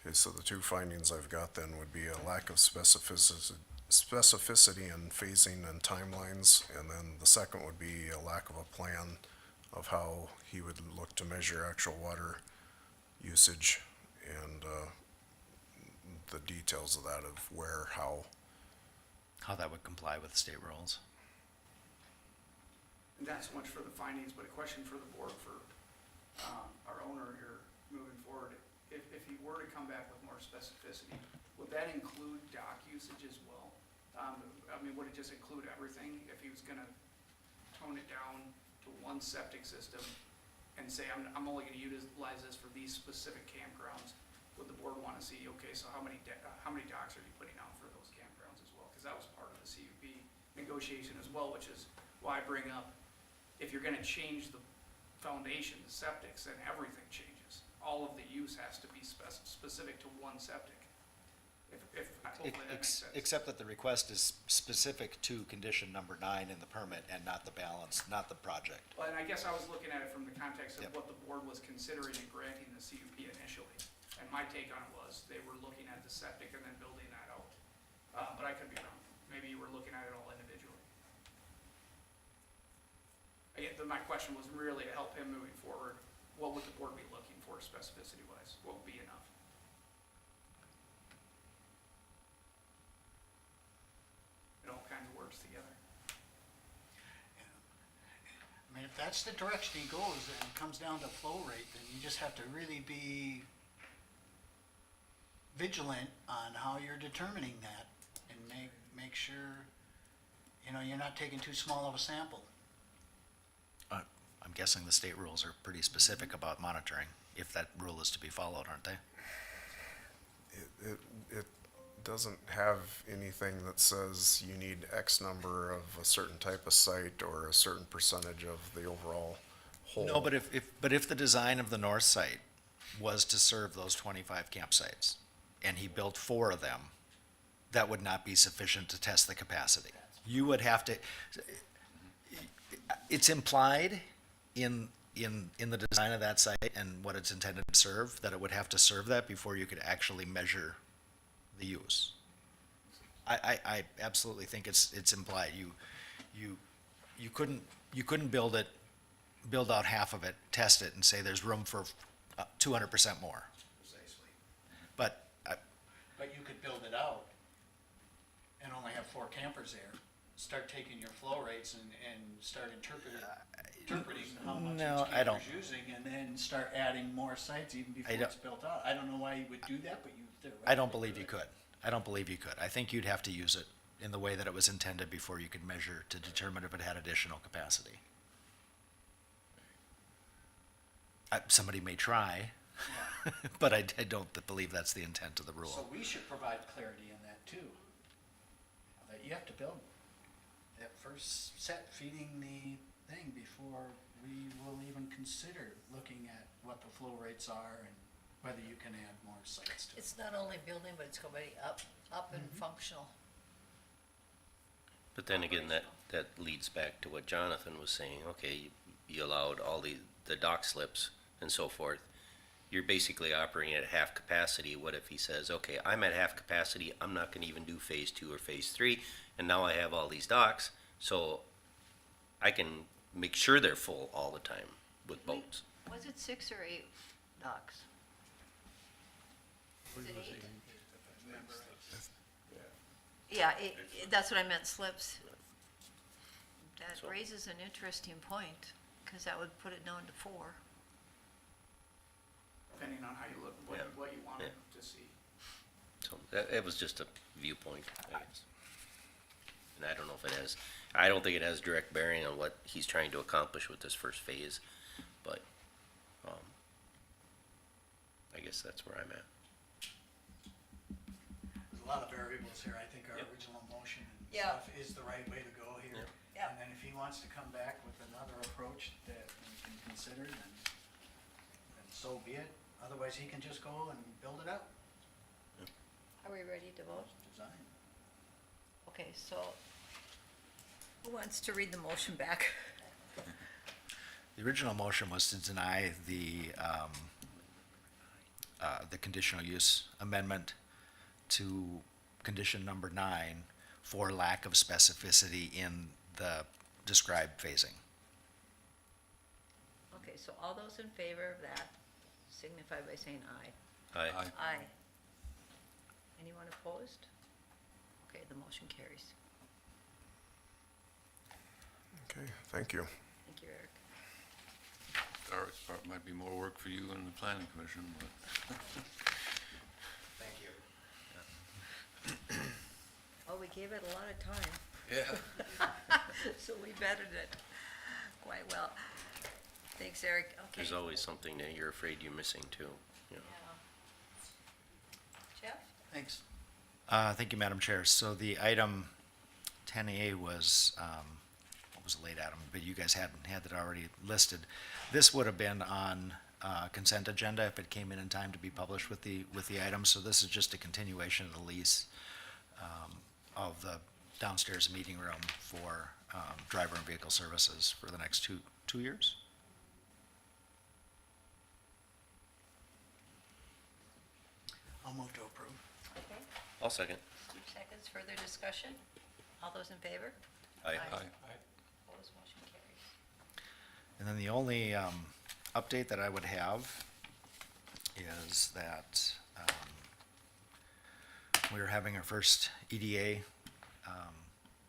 Okay, so the two findings I've got then would be a lack of specificity in phasing and timelines, and then the second would be a lack of a plan of how he would look to measure actual water usage and the details of that, of where, how. How that would comply with state rules. And not so much for the findings, but a question for the board, for our owner here moving forward. If he were to come back with more specificity, would that include dock usage as well? I mean, would it just include everything? If he was gonna tone it down to one septic system and say, I'm only gonna utilize this for these specific campgrounds, would the board wanna see, okay, so how many docks are you putting out for those campgrounds as well? Cause that was part of the CUP negotiation as well, which is why I bring up, if you're gonna change the foundation, the septics, then everything changes. All of the use has to be specific to one septic. Hopefully that makes sense. Except that the request is specific to condition number 9 in the permit and not the balance, not the project. Well, and I guess I was looking at it from the context of Yep. what the board was considering in granting the CUP initially. And my take on it was, they were looking at the septic and then building that out. But I could be wrong. Maybe you were looking at it all individually. Again, my question was really to help him moving forward. What would the board be looking for specificity-wise? What would be enough? It all kind of works together. I mean, if that's the direction he goes and it comes down to flow rate, then you just have to really be vigilant on how you're determining that and make sure, you know, you're not taking too small of a sample. I'm guessing the state rules are pretty specific about monitoring, if that rule is to be followed, aren't they? It doesn't have anything that says you need X number of a certain type of site or a certain percentage of the overall whole. No, but if the design of the north site was to serve those 25 campsites, and he built 4 of them, that would not be sufficient to test the capacity. You would have to, it's implied in the design of that site and what it's intended to serve, that it would have to serve that before you could actually measure the use. I absolutely think it's implied. You couldn't build out half of it, test it, and say there's room for 200% more. Precisely. But But you could build it out and only have 4 campers there. Start taking your flow rates and start interpreting how much No, each I don't. camper's using, and then start adding more sites even before don't- it's built out. I don't know why you would do that, but you theoretically I don't believe could. you could. I don't believe you could. I think you'd have to use it in the way that it was intended before you could measure to determine if it had additional capacity. Somebody may try, but I don't believe that's the intent of the So rule. we should provide clarity in that too. That you have to build that first set feeding the thing before we will even consider looking at what the flow rates are and whether you can add more sites to it. It's not only building, but it's going to be up and functional. But then again, that leads back to what Jonathan was saying. Okay, you allowed all the dock slips and so forth. You're basically operating at half capacity. What if he says, okay, I'm at half capacity, I'm not gonna even do phase 2 or phase 3, and now I have all these docks, so I can make sure they're full all the time with boats. Was it 6 or 8 docks? Was it 8? Yeah, that's what I meant, slips. That So- raises an interesting point, because that would put it down to 4. Depending on how you look, Yeah. what you want Yeah. to see. So that was just a viewpoint, I guess. And I don't know if it has, I don't think it has direct bearing on what he's trying to accomplish with this first phase, but, I guess that's where I'm at. There's a lot of variables here. I think our Yep. original motion and Yeah. stuff is the right way to go here. Yep. Yep. And then if he wants to come back with another approach that we can consider, then so be it. Otherwise, he can just go and build it out, Are we ready to vote? design. Okay, so who wants to read the motion back? The original motion was to deny the conditional use amendment to condition number 9 for lack of specificity in the described phasing. Okay, so all those in favor of that signify by saying aye. Aye. Aye. Anyone opposed? Okay, the motion carries. Okay, thank you. Thank you, Eric. Eric's part might be more work for you and the planning commission, but. Thank you. Oh, we gave it a lot of time, Yeah. so we vetted it quite well. Thanks, Eric. Okay. There's always something that you're afraid you're missing too, you know. Yeah. Jeff? Thanks. Thank you, Madam Chair. So the item 10A was, what was it late, Adam? But you guys had that already listed. This would have been on consent agenda if it came in time to be published with the items. So this is just a continuation of the lease of the downstairs meeting room for driver and vehicle services for the next two years. I'll move to approve. Okay, I'll second. 2 seconds, further discussion? All those in favor? Aye. Opposed, motion carries. And then the only update that I would have is that we are having our first EDA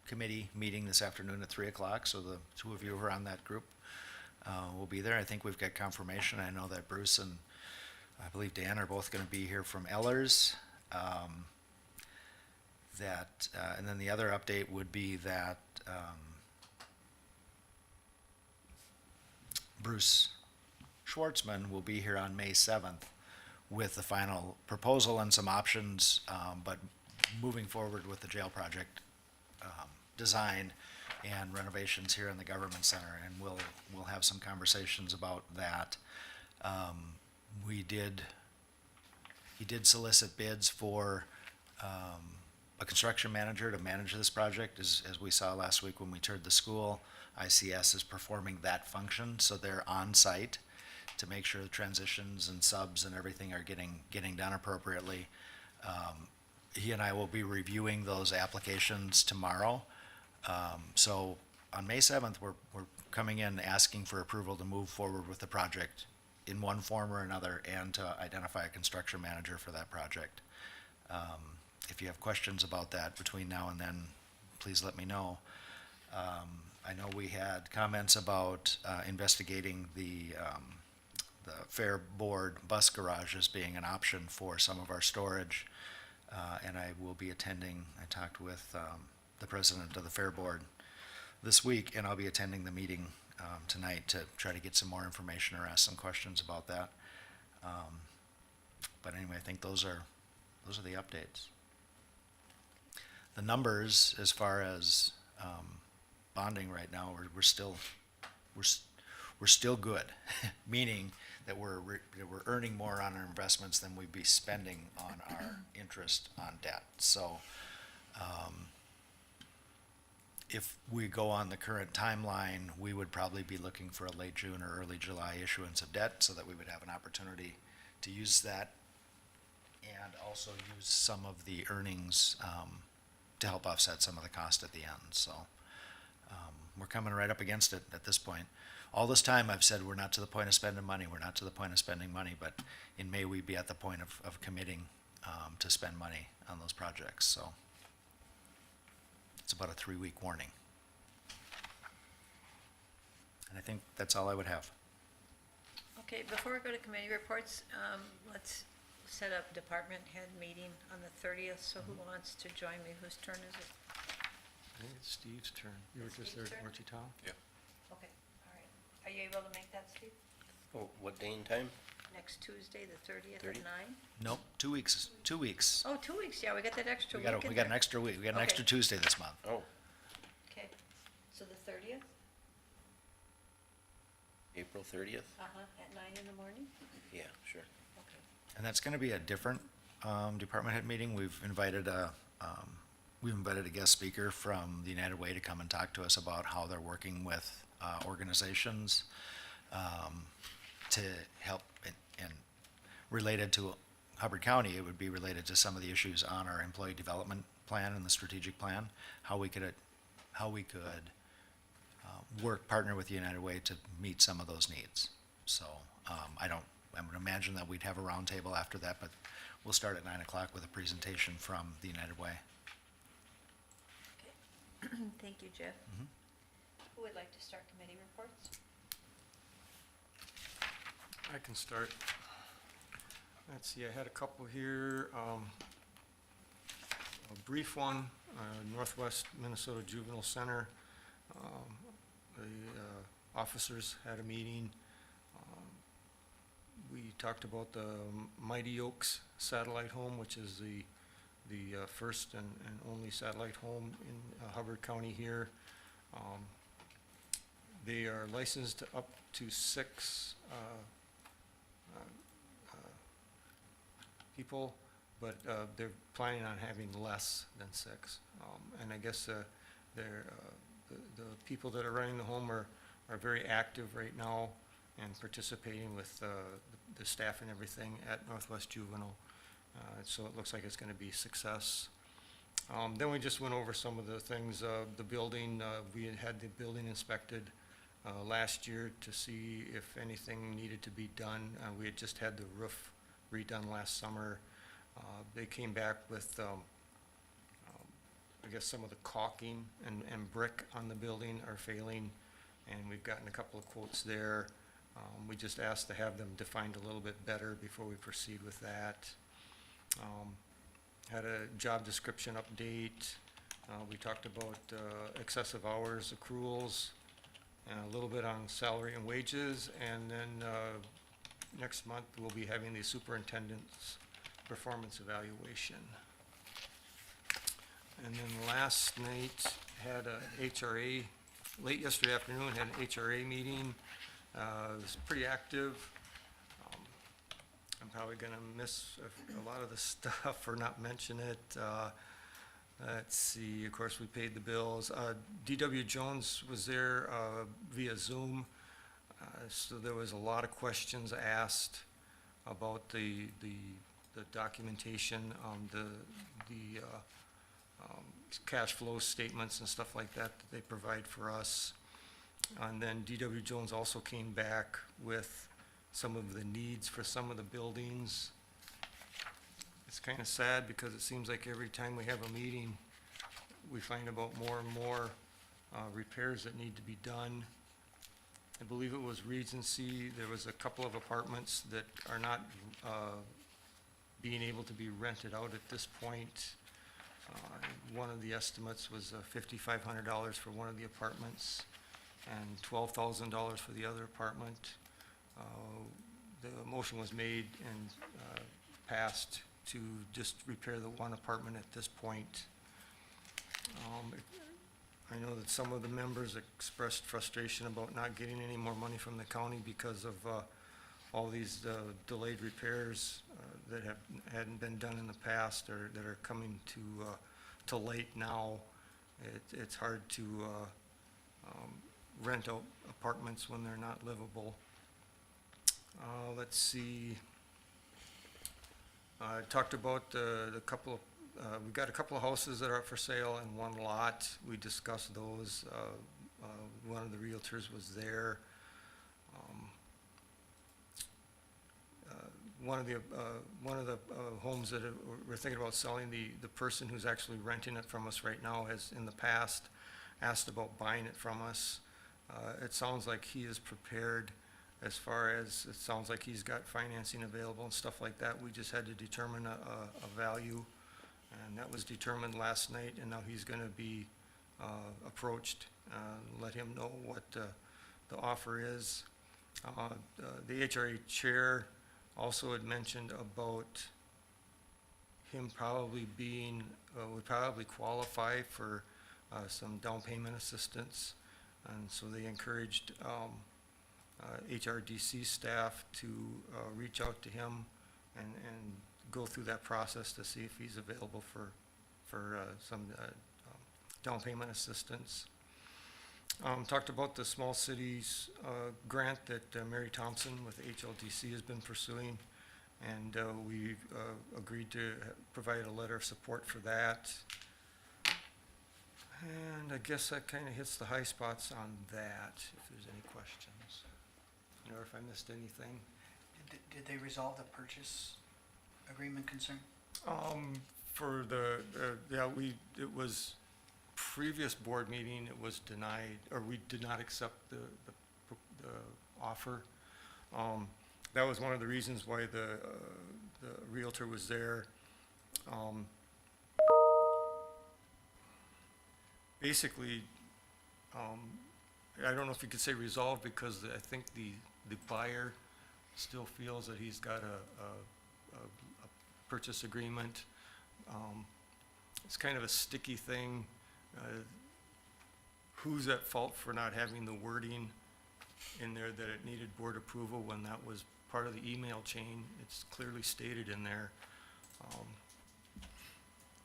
committee meeting this afternoon at 3 o'clock, so the two of you who are on that group will be there. I think we've got confirmation. I know that Bruce and I believe Dan are both going to be here from Ellers. And then the other update would be that Bruce Schwartzman will be here on May 7th with the final proposal and some options, but moving forward with the jail project design and renovations here in the government center, and we'll have some conversations about that. He did solicit bids for a construction manager to manage this project. As we saw last week when we toured the school, ICS is performing that function, so they're on site to make sure the transitions and subs and everything are getting done appropriately. He and I will be reviewing those applications tomorrow. So on May 7th, we're coming in asking for approval to move forward with the project in one form or another and to identify a construction manager for that project. If you have questions about that between now and then, please let me know. I know we had comments about investigating the Fair Board bus garage as being an option for some of our storage. And I will be attending, I talked with the president of the Fair Board this week, and I'll be attending the meeting tonight to try to get some more information or ask some questions about that. But anyway, I think those are the updates. The numbers, as far as bonding right now, we're still good, meaning that we're earning more on our investments than we'd be spending on our interest on debt. So if we go on the current timeline, we would probably be looking for a late June or early July issuance of debt so that we would have an opportunity to use that and also use some of the earnings to help offset some of the cost at the end. So we're coming right up against it at this point. All this time I've said we're not to the point of spending money, but in May we'd be at the point of committing to spend money on those projects. So it's about a 3-week warning. And I think that's all I would have. Okay, before we go to committee reports, let's set up department head meeting on the 30th, so who wants to join me? Whose turn is it? I think it's Steve's turn. You were just there, Steve's turn? weren't you, Tom? Yeah. Okay, all right. Are you able to make that, Steve? Oh, what day and time? Next Tuesday, the 30th 30? at 9? Nope, 2 weeks. 2 weeks. Oh, 2 weeks, yeah, we got that extra We week got in an there. extra week. We got an Okay. extra Tuesday this month. Oh, Okay, so the 30th, April 30th? at 9 in the morning? Yeah, sure. Okay. And that's going to be a different department head meeting. We've invited a guest speaker from the United Way to come and talk to us about how they're working with organizations to help and related to Hubbard County, it would be related to some of the issues on our employee development plan and the strategic plan, how we could partner with the United Way to meet some of those needs. So I would imagine that we'd have a roundtable after that, but we'll start at 9 o'clock with a presentation from the United Way. Okay. Thank you, Jeff. Who would like to start committee reports? I can start. Let's see, I had a couple here. A brief one, Northwest Minnesota Juvenile Center. The officers had a meeting. We talked about the Mighty Oaks satellite home, which is the first and only satellite home in Hubbard County here. They are licensed up to 6 people, but they're planning on having less than 6. And I guess they're, the people that are running the home are very active right now and participating with the staff and everything at Northwest Juvenile. So it looks like it's going to be a success. Then we just went over some of the things, the building, we had the building inspected last year to see if anything needed to be done. We had just had the roof redone last summer. They came back with, I guess some of the caulking and brick on the building are failing, and we've gotten a couple of quotes there. We just asked to have them defined a little bit better before we proceed with that. Had a job description update. We talked about excessive hours accruals, and a little bit on salary and wages, and then next month we'll be having the superintendent's performance evaluation. And then last night had a HRA, late yesterday afternoon had an HRA meeting. It was pretty active. I'm probably gonna miss a lot of the stuff or not mention it. Let's see, of course, we paid the bills. D.W. Jones was there via Zoom. So there was a lot of questions asked about the documentation, the cash flow statements and stuff like that that they provide for us. And then D.W. Jones also came back with some of the needs for some of the buildings. It's kind of sad because it seems like every time we have a meeting, we find about more and more repairs that need to be done. I believe it was Regency. There was a couple of apartments that are not being able to be rented out at this point. One of the estimates was $5,500 for one of the apartments and $12,000 for the other apartment. The motion was made and passed to just repair the one apartment at this point. I know that some of the members expressed frustration about not getting any more money from the county because of all these delayed repairs that hadn't been done in the past or that are coming to light now. It's hard to rent out apartments when they're not livable. Let's see. I talked about the couple of, we've got a couple of houses that are up for sale in one lot. We discussed those. One of the realtors was there. One of the homes that we're thinking about selling, the person who's actually renting it from us right now has in the past asked about buying it from us. It sounds like he is prepared. As far as, it sounds like he's got financing available and stuff like that. We just had to determine a value, and that was determined last night, and now he's gonna be approached, let him know what the offer is. The HRA chair also had mentioned about him probably being, would probably qualify for some down payment assistance, and so they encouraged HRDC staff to reach out to him and go through that process to see if he's available for some down payment assistance. Talked about the small cities grant that Mary Thompson with HLDC has been pursuing, and we agreed to provide a letter of support for that. And I guess that kind of hits the high spots on that, if there's any questions. Or if I missed anything. Did they resolve the purchase agreement concern? For the, yeah, it was previous board meeting, it was denied, or we did not accept the offer. That was one of the reasons why the realtor was there. Basically, I don't know if you could say resolved, because I think the buyer still feels that he's got a purchase agreement. It's kind of a sticky thing. Who's at fault for not having the wording in there that it needed board approval when that was part of the email chain. It's clearly stated in there.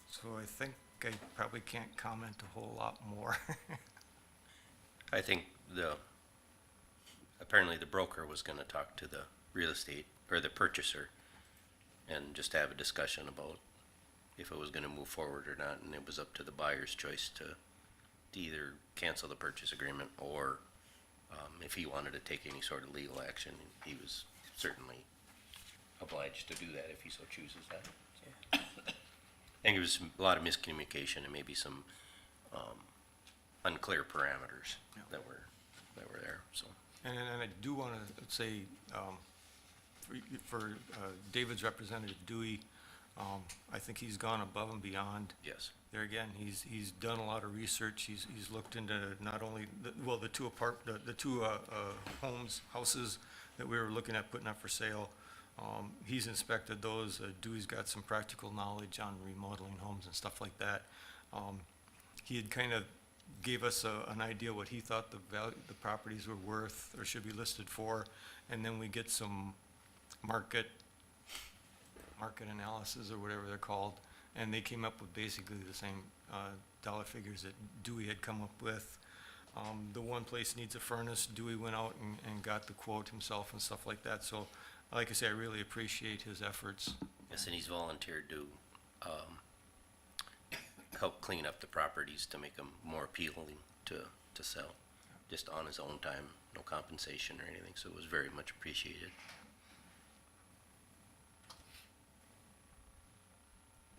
So I think I probably can't comment a whole lot more. I think apparently the broker was gonna talk to the real estate, or the purchaser, and just have a discussion about if it was gonna move forward or not, and it was up to the buyer's choice to either cancel the purchase agreement, or if he wanted to take any sort of legal action, he was certainly obliged to do that if he so chooses that. So. I think there was a lot of miscommunication and maybe some unclear parameters that were there, so. And I do want to say, for David's representative, Dewey, I think he's gone above and beyond. Yes. There again, he's done a lot of research. He's looked into not only, the two houses that we were looking at putting up for sale. He's inspected those. Dewey's got some practical knowledge on remodeling homes and stuff like that. He had kind of gave us an idea what he thought the properties were worth or should be listed for, and then we get some market analysis or whatever they're called, and they came up with basically the same dollar figures that Dewey had come up with. The one place needs a furnace. Dewey went out and got the quote himself and stuff like that. So, like I say, I really appreciate his efforts. Yes, and he's volunteered to help clean up the properties to make them more appealing to sell, just on his own time, no compensation or anything, so it was very much appreciated.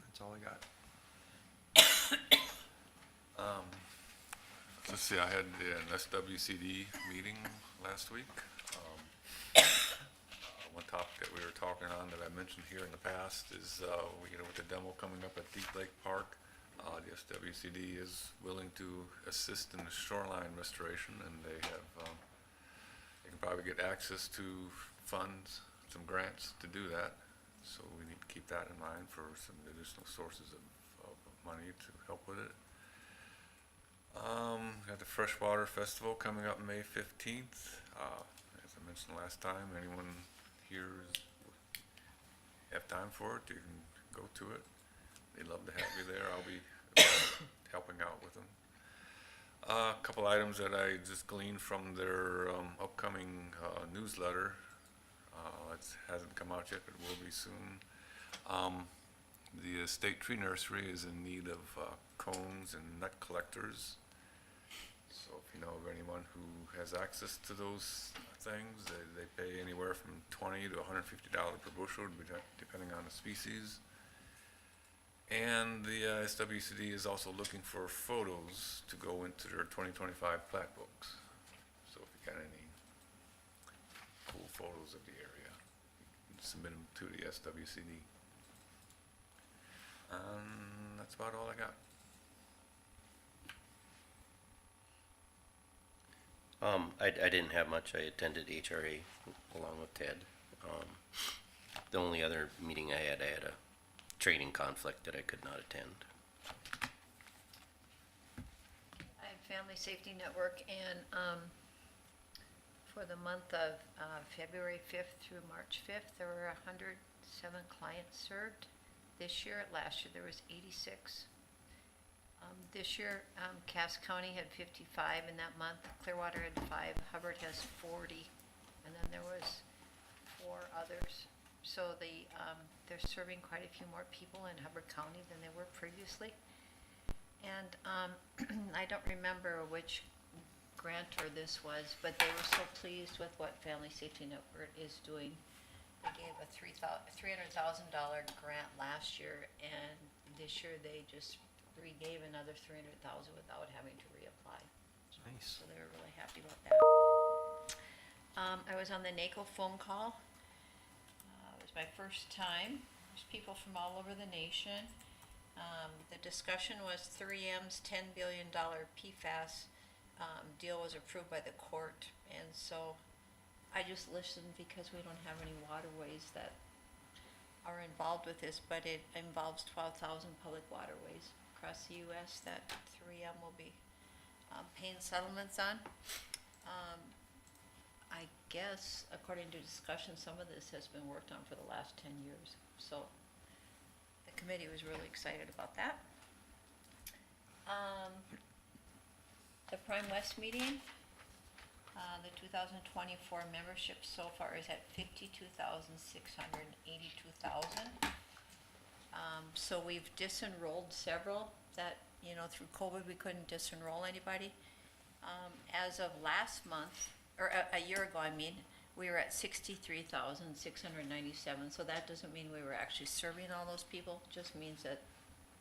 That's all I got. Let's see, I had an SWCD meeting last week. One topic that we were talking on that I mentioned here in the past is, with the demo coming up at Deep Lake Park, the SWCD is willing to assist in the shoreline restoration, and they can probably get access to funds, some grants to do that. So we need to keep that in mind for some additional sources of money to help with it. Got the Freshwater Festival coming up May 15th. As I mentioned last time, anyone here have time for it, you can go to it. They'd love to have you there. I'll be helping out with them. A couple items that I just gleaned from their upcoming newsletter. It hasn't come out yet, but it will be soon. The state tree nursery is in need of cones and nut collectors. So if you know of anyone who has access to those things, they pay anywhere from $20 to $150 per bushel, depending on the species. And the SWCD is also looking for photos to go into their 2025 plat books. So if you got any cool photos of the area, you can submit them to the SWCD. That's about all I got. I didn't have much. I attended HRA along with Ted. The only other meeting I had a training conflict that I could not attend. I have Family Safety Network, and for the month of February 5th through March 5th, there were 107 clients served. This year, last year, there was 86. This year, Cass County had 55 in that month. Clearwater had 5. Hubbard has 40. And then there was 4 others. So they're serving quite a few more people in Hubbard County than they were previously. And I don't remember which grantor this was, but they were so pleased with what Family Safety Network is doing. They gave a $300,000 grant last year, and this year they just gave another $300,000 without having to reapply. Nice. So they were really happy about that. I was on the NACO phone call. It was my first time. There's people from all over the nation. The discussion was 3M's $10 billion PFAS deal was approved by the court, and so I just listened because we don't have any waterways that are involved with this, but it involves 12,000 public waterways across the U.S. that 3M will be paying settlements on. I guess, according to discussion, some of this has been worked on for the last 10 years. So the committee was really excited about that. The Prime West meeting, the 2024 membership so far is at 52,682,000. So we've disenrolled several that, you know, through COVID, we couldn't disenroll anybody. As of last month, or a year ago, I mean, we were at 63,697. So that doesn't mean we were actually serving all those people, just means that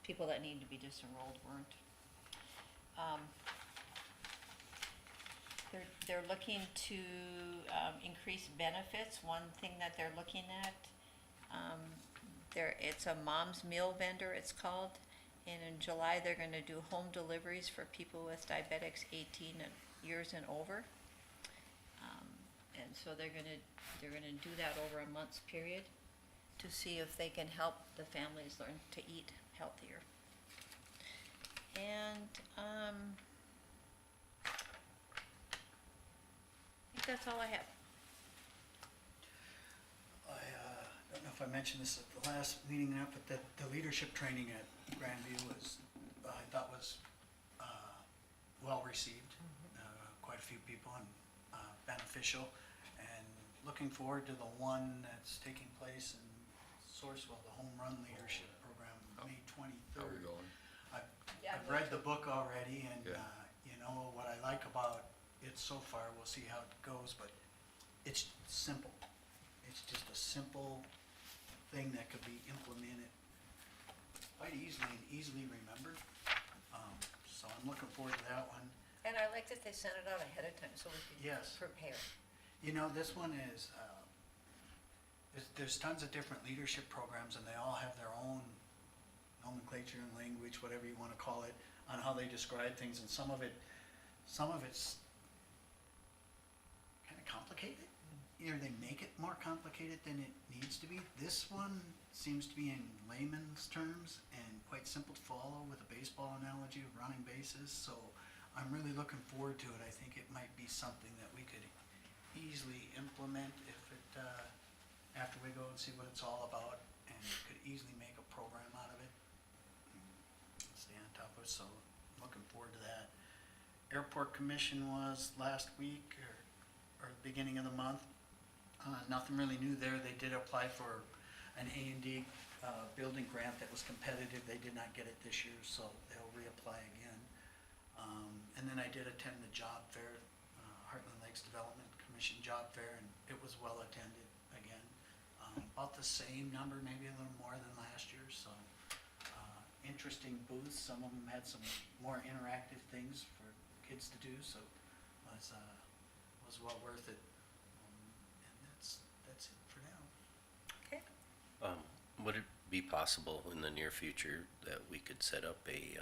people that need to be disenrolled weren't. They're looking to increase benefits. One thing that they're looking at, it's a mom's meal vendor, it's called. And in July, they're gonna do home deliveries for people with diabetics 18 years and over. And so they're gonna do that over a month's period to see if they can help the families learn to eat healthier. And, I think that's all I have. I don't know if I mentioned this at the last meeting, but the leadership training at Grandview was, I thought was well received. Quite a few people and beneficial. And looking forward to the one that's taking place in Sourcewell, the Home Run Leadership Program, May 23rd. How are we going? I've read the book already, and Yeah. you know what I like about it so far. We'll see how it goes, but it's simple. It's just a simple thing that could be implemented quite easily and easily remembered. So I'm looking forward to that one. And I like that they sent it out ahead of time so we could Yes. prepare. You know, this one is, there's tons of different leadership programs, and they all have their own nomenclature and language, whatever you want to call it, on how they describe things, and some of it's kind of complicated. Either they make it more complicated than it needs to be. This one seems to be in layman's terms and quite simple to follow, with a baseball analogy of running bases. So I'm really looking forward to it. I think it might be something that we could easily implement if it, after we go and see what it's all about, and could easily make a program out of it. Stay on top of it, so looking forward to that. Airport Commission was last week, or the beginning of the month. Nothing really new there. They did apply for an A&D building grant that was competitive. They did not get it this year, so they'll reapply again. And then I did attend the job fair, Heartland Lakes Development Commission job fair, and it was well attended again. About the same number, maybe a little more than last year, so interesting booths. Some of them had some more interactive things for kids to do, so it was well worth it. And that's it for now. Okay. Would it be possible in the near future that we could set up a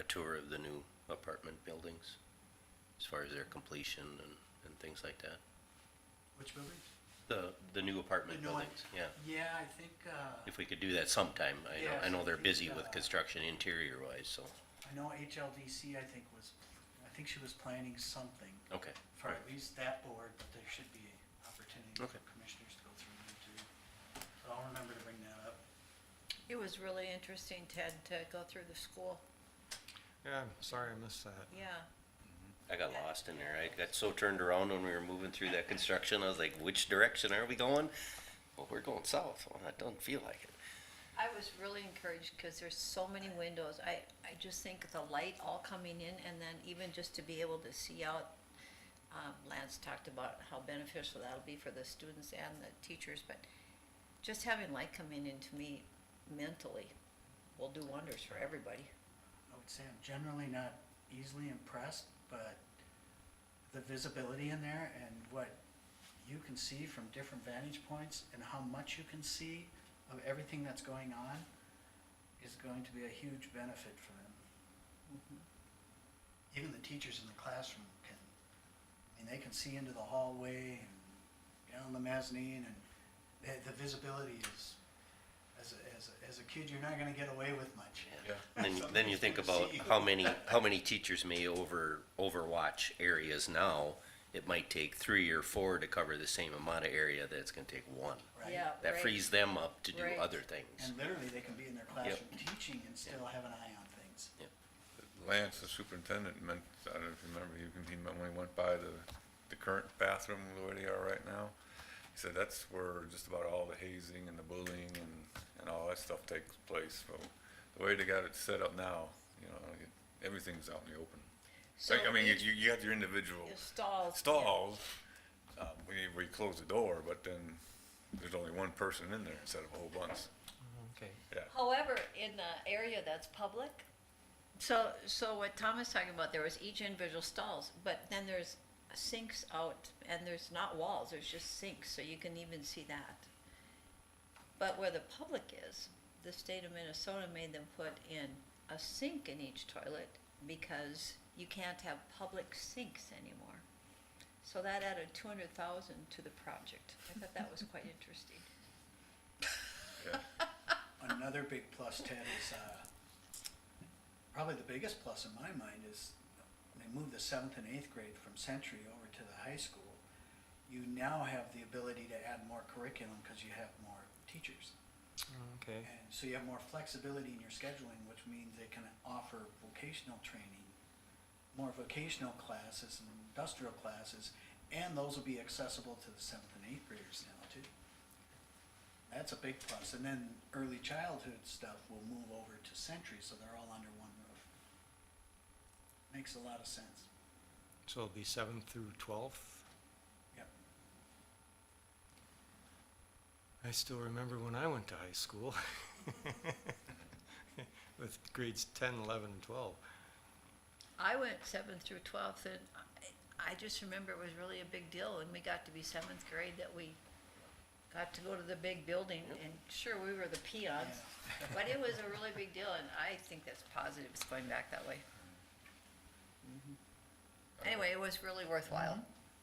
tour of the new apartment buildings as far as their completion and things like that? Which buildings? The new apartment The new one? buildings, yeah. Yeah, I think, If we could do that sometime. I Yes, know they're I busy think, with construction interior wise, so, I know HLDC, I think she was planning something okay. for at least that board, but there should be an opportunity for Okay. commissioners to go through them too. So I'll remember to bring that up. It was really interesting, Ted, to go through the school. Yeah, I'm sorry I missed that. Yeah. I got lost in there. I got so turned around when we were moving through that construction. I was like, which direction are we going? Well, we're going south. Well, that doesn't feel like it. I was really encouraged because there's so many windows. I just think the light all coming in, and then even just to be able to see out, Lance talked about how beneficial that'll be for the students and the teachers, but just having light coming in, to me, mentally, will do wonders for everybody. I would say I'm generally not easily impressed, but the visibility in there and what you can see from different vantage points and how much you can see of everything that's going on is going to be a huge benefit for them. Even the teachers in the classroom they can see into the hallway and down the mezzanine, and the visibility is, as a kid, you're not gonna get away with much. Yeah. And then you think about how many teachers may overwatch areas now it might take 3 or 4 to cover the same amount of area that it's gonna take 1. Right? Yeah, That right. frees them up to do Right. other things. And literally, they can be in their classroom teaching and still have an eye on things. Lance, the superintendent, meant, I don't know if you remember, when he went by the current bathroom, the way they are right now, he said that's where just about all the hazing and the bullying and all that stuff takes place. So the way they got it set up now, you know, everything's out in the open. So Like, I mean, each- you got your individual Stalls. stalls, where you close the door, but then there's only one person in there instead of a whole bunch. Okay. Yeah. However, in the area that's public, so what Tom is talking about, there was each individual stalls, but then there's sinks out, and there's not walls, there's just sinks, so you can even see that. But where the public is, the state of Minnesota made them put in a sink in each toilet because you can't have public sinks anymore. So that added 200,000 to the project. I thought that was quite interesting. Yeah. Another big plus, Ted, is, probably the biggest plus in my mind is they moved the 7th and 8th grade from Century over to the high school. You now have the ability to add more curriculum because you have more teachers. Okay. And so you have more flexibility in your scheduling, which means they can offer vocational training, more vocational classes and industrial classes, and those will be accessible to the 7th and 8th graders now too. That's a big plus. And then early childhood stuff will move over to Century, so they're all under one roof. Makes a lot of sense. So it'll be 7th through 12th? Yep. I still remember when I went to high school with grades 10, 11, and 12. I went 7th through 12th, and I just remember it was really a big deal when we got to be 7th grade that we got to go to the big building, and sure, we were the peons, but it was a really big deal, and I think that's positive, it's going back that way. Anyway, it was really worthwhile.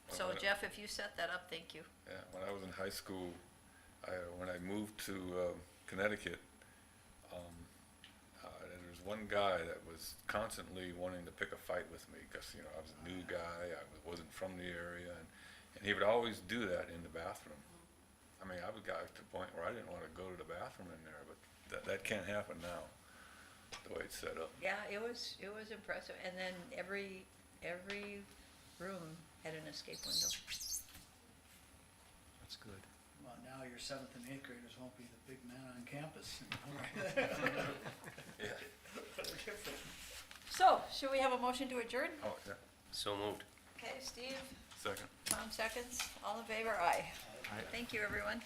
So Jeff, if you set that up, thank you. Yeah, when I was in high school, when I moved to Connecticut, there was one guy that was constantly wanting to pick a fight with me because, you know, I was a new guy, I wasn't from the area, and he would always do that in the bathroom. I mean, I would got to the point where I didn't want to go to the bathroom in there, but that can't happen now, the way it's set up. Yeah, it was impressive, and then every room had an escape window. That's good. Well, now your 7th and 8th graders won't be the big man on campus. Yeah. So, should we have a motion to adjourn? Oh, yeah. So moved. Okay, Steve, Second. Tom seconds, all in favor, aye. Thank you, everyone.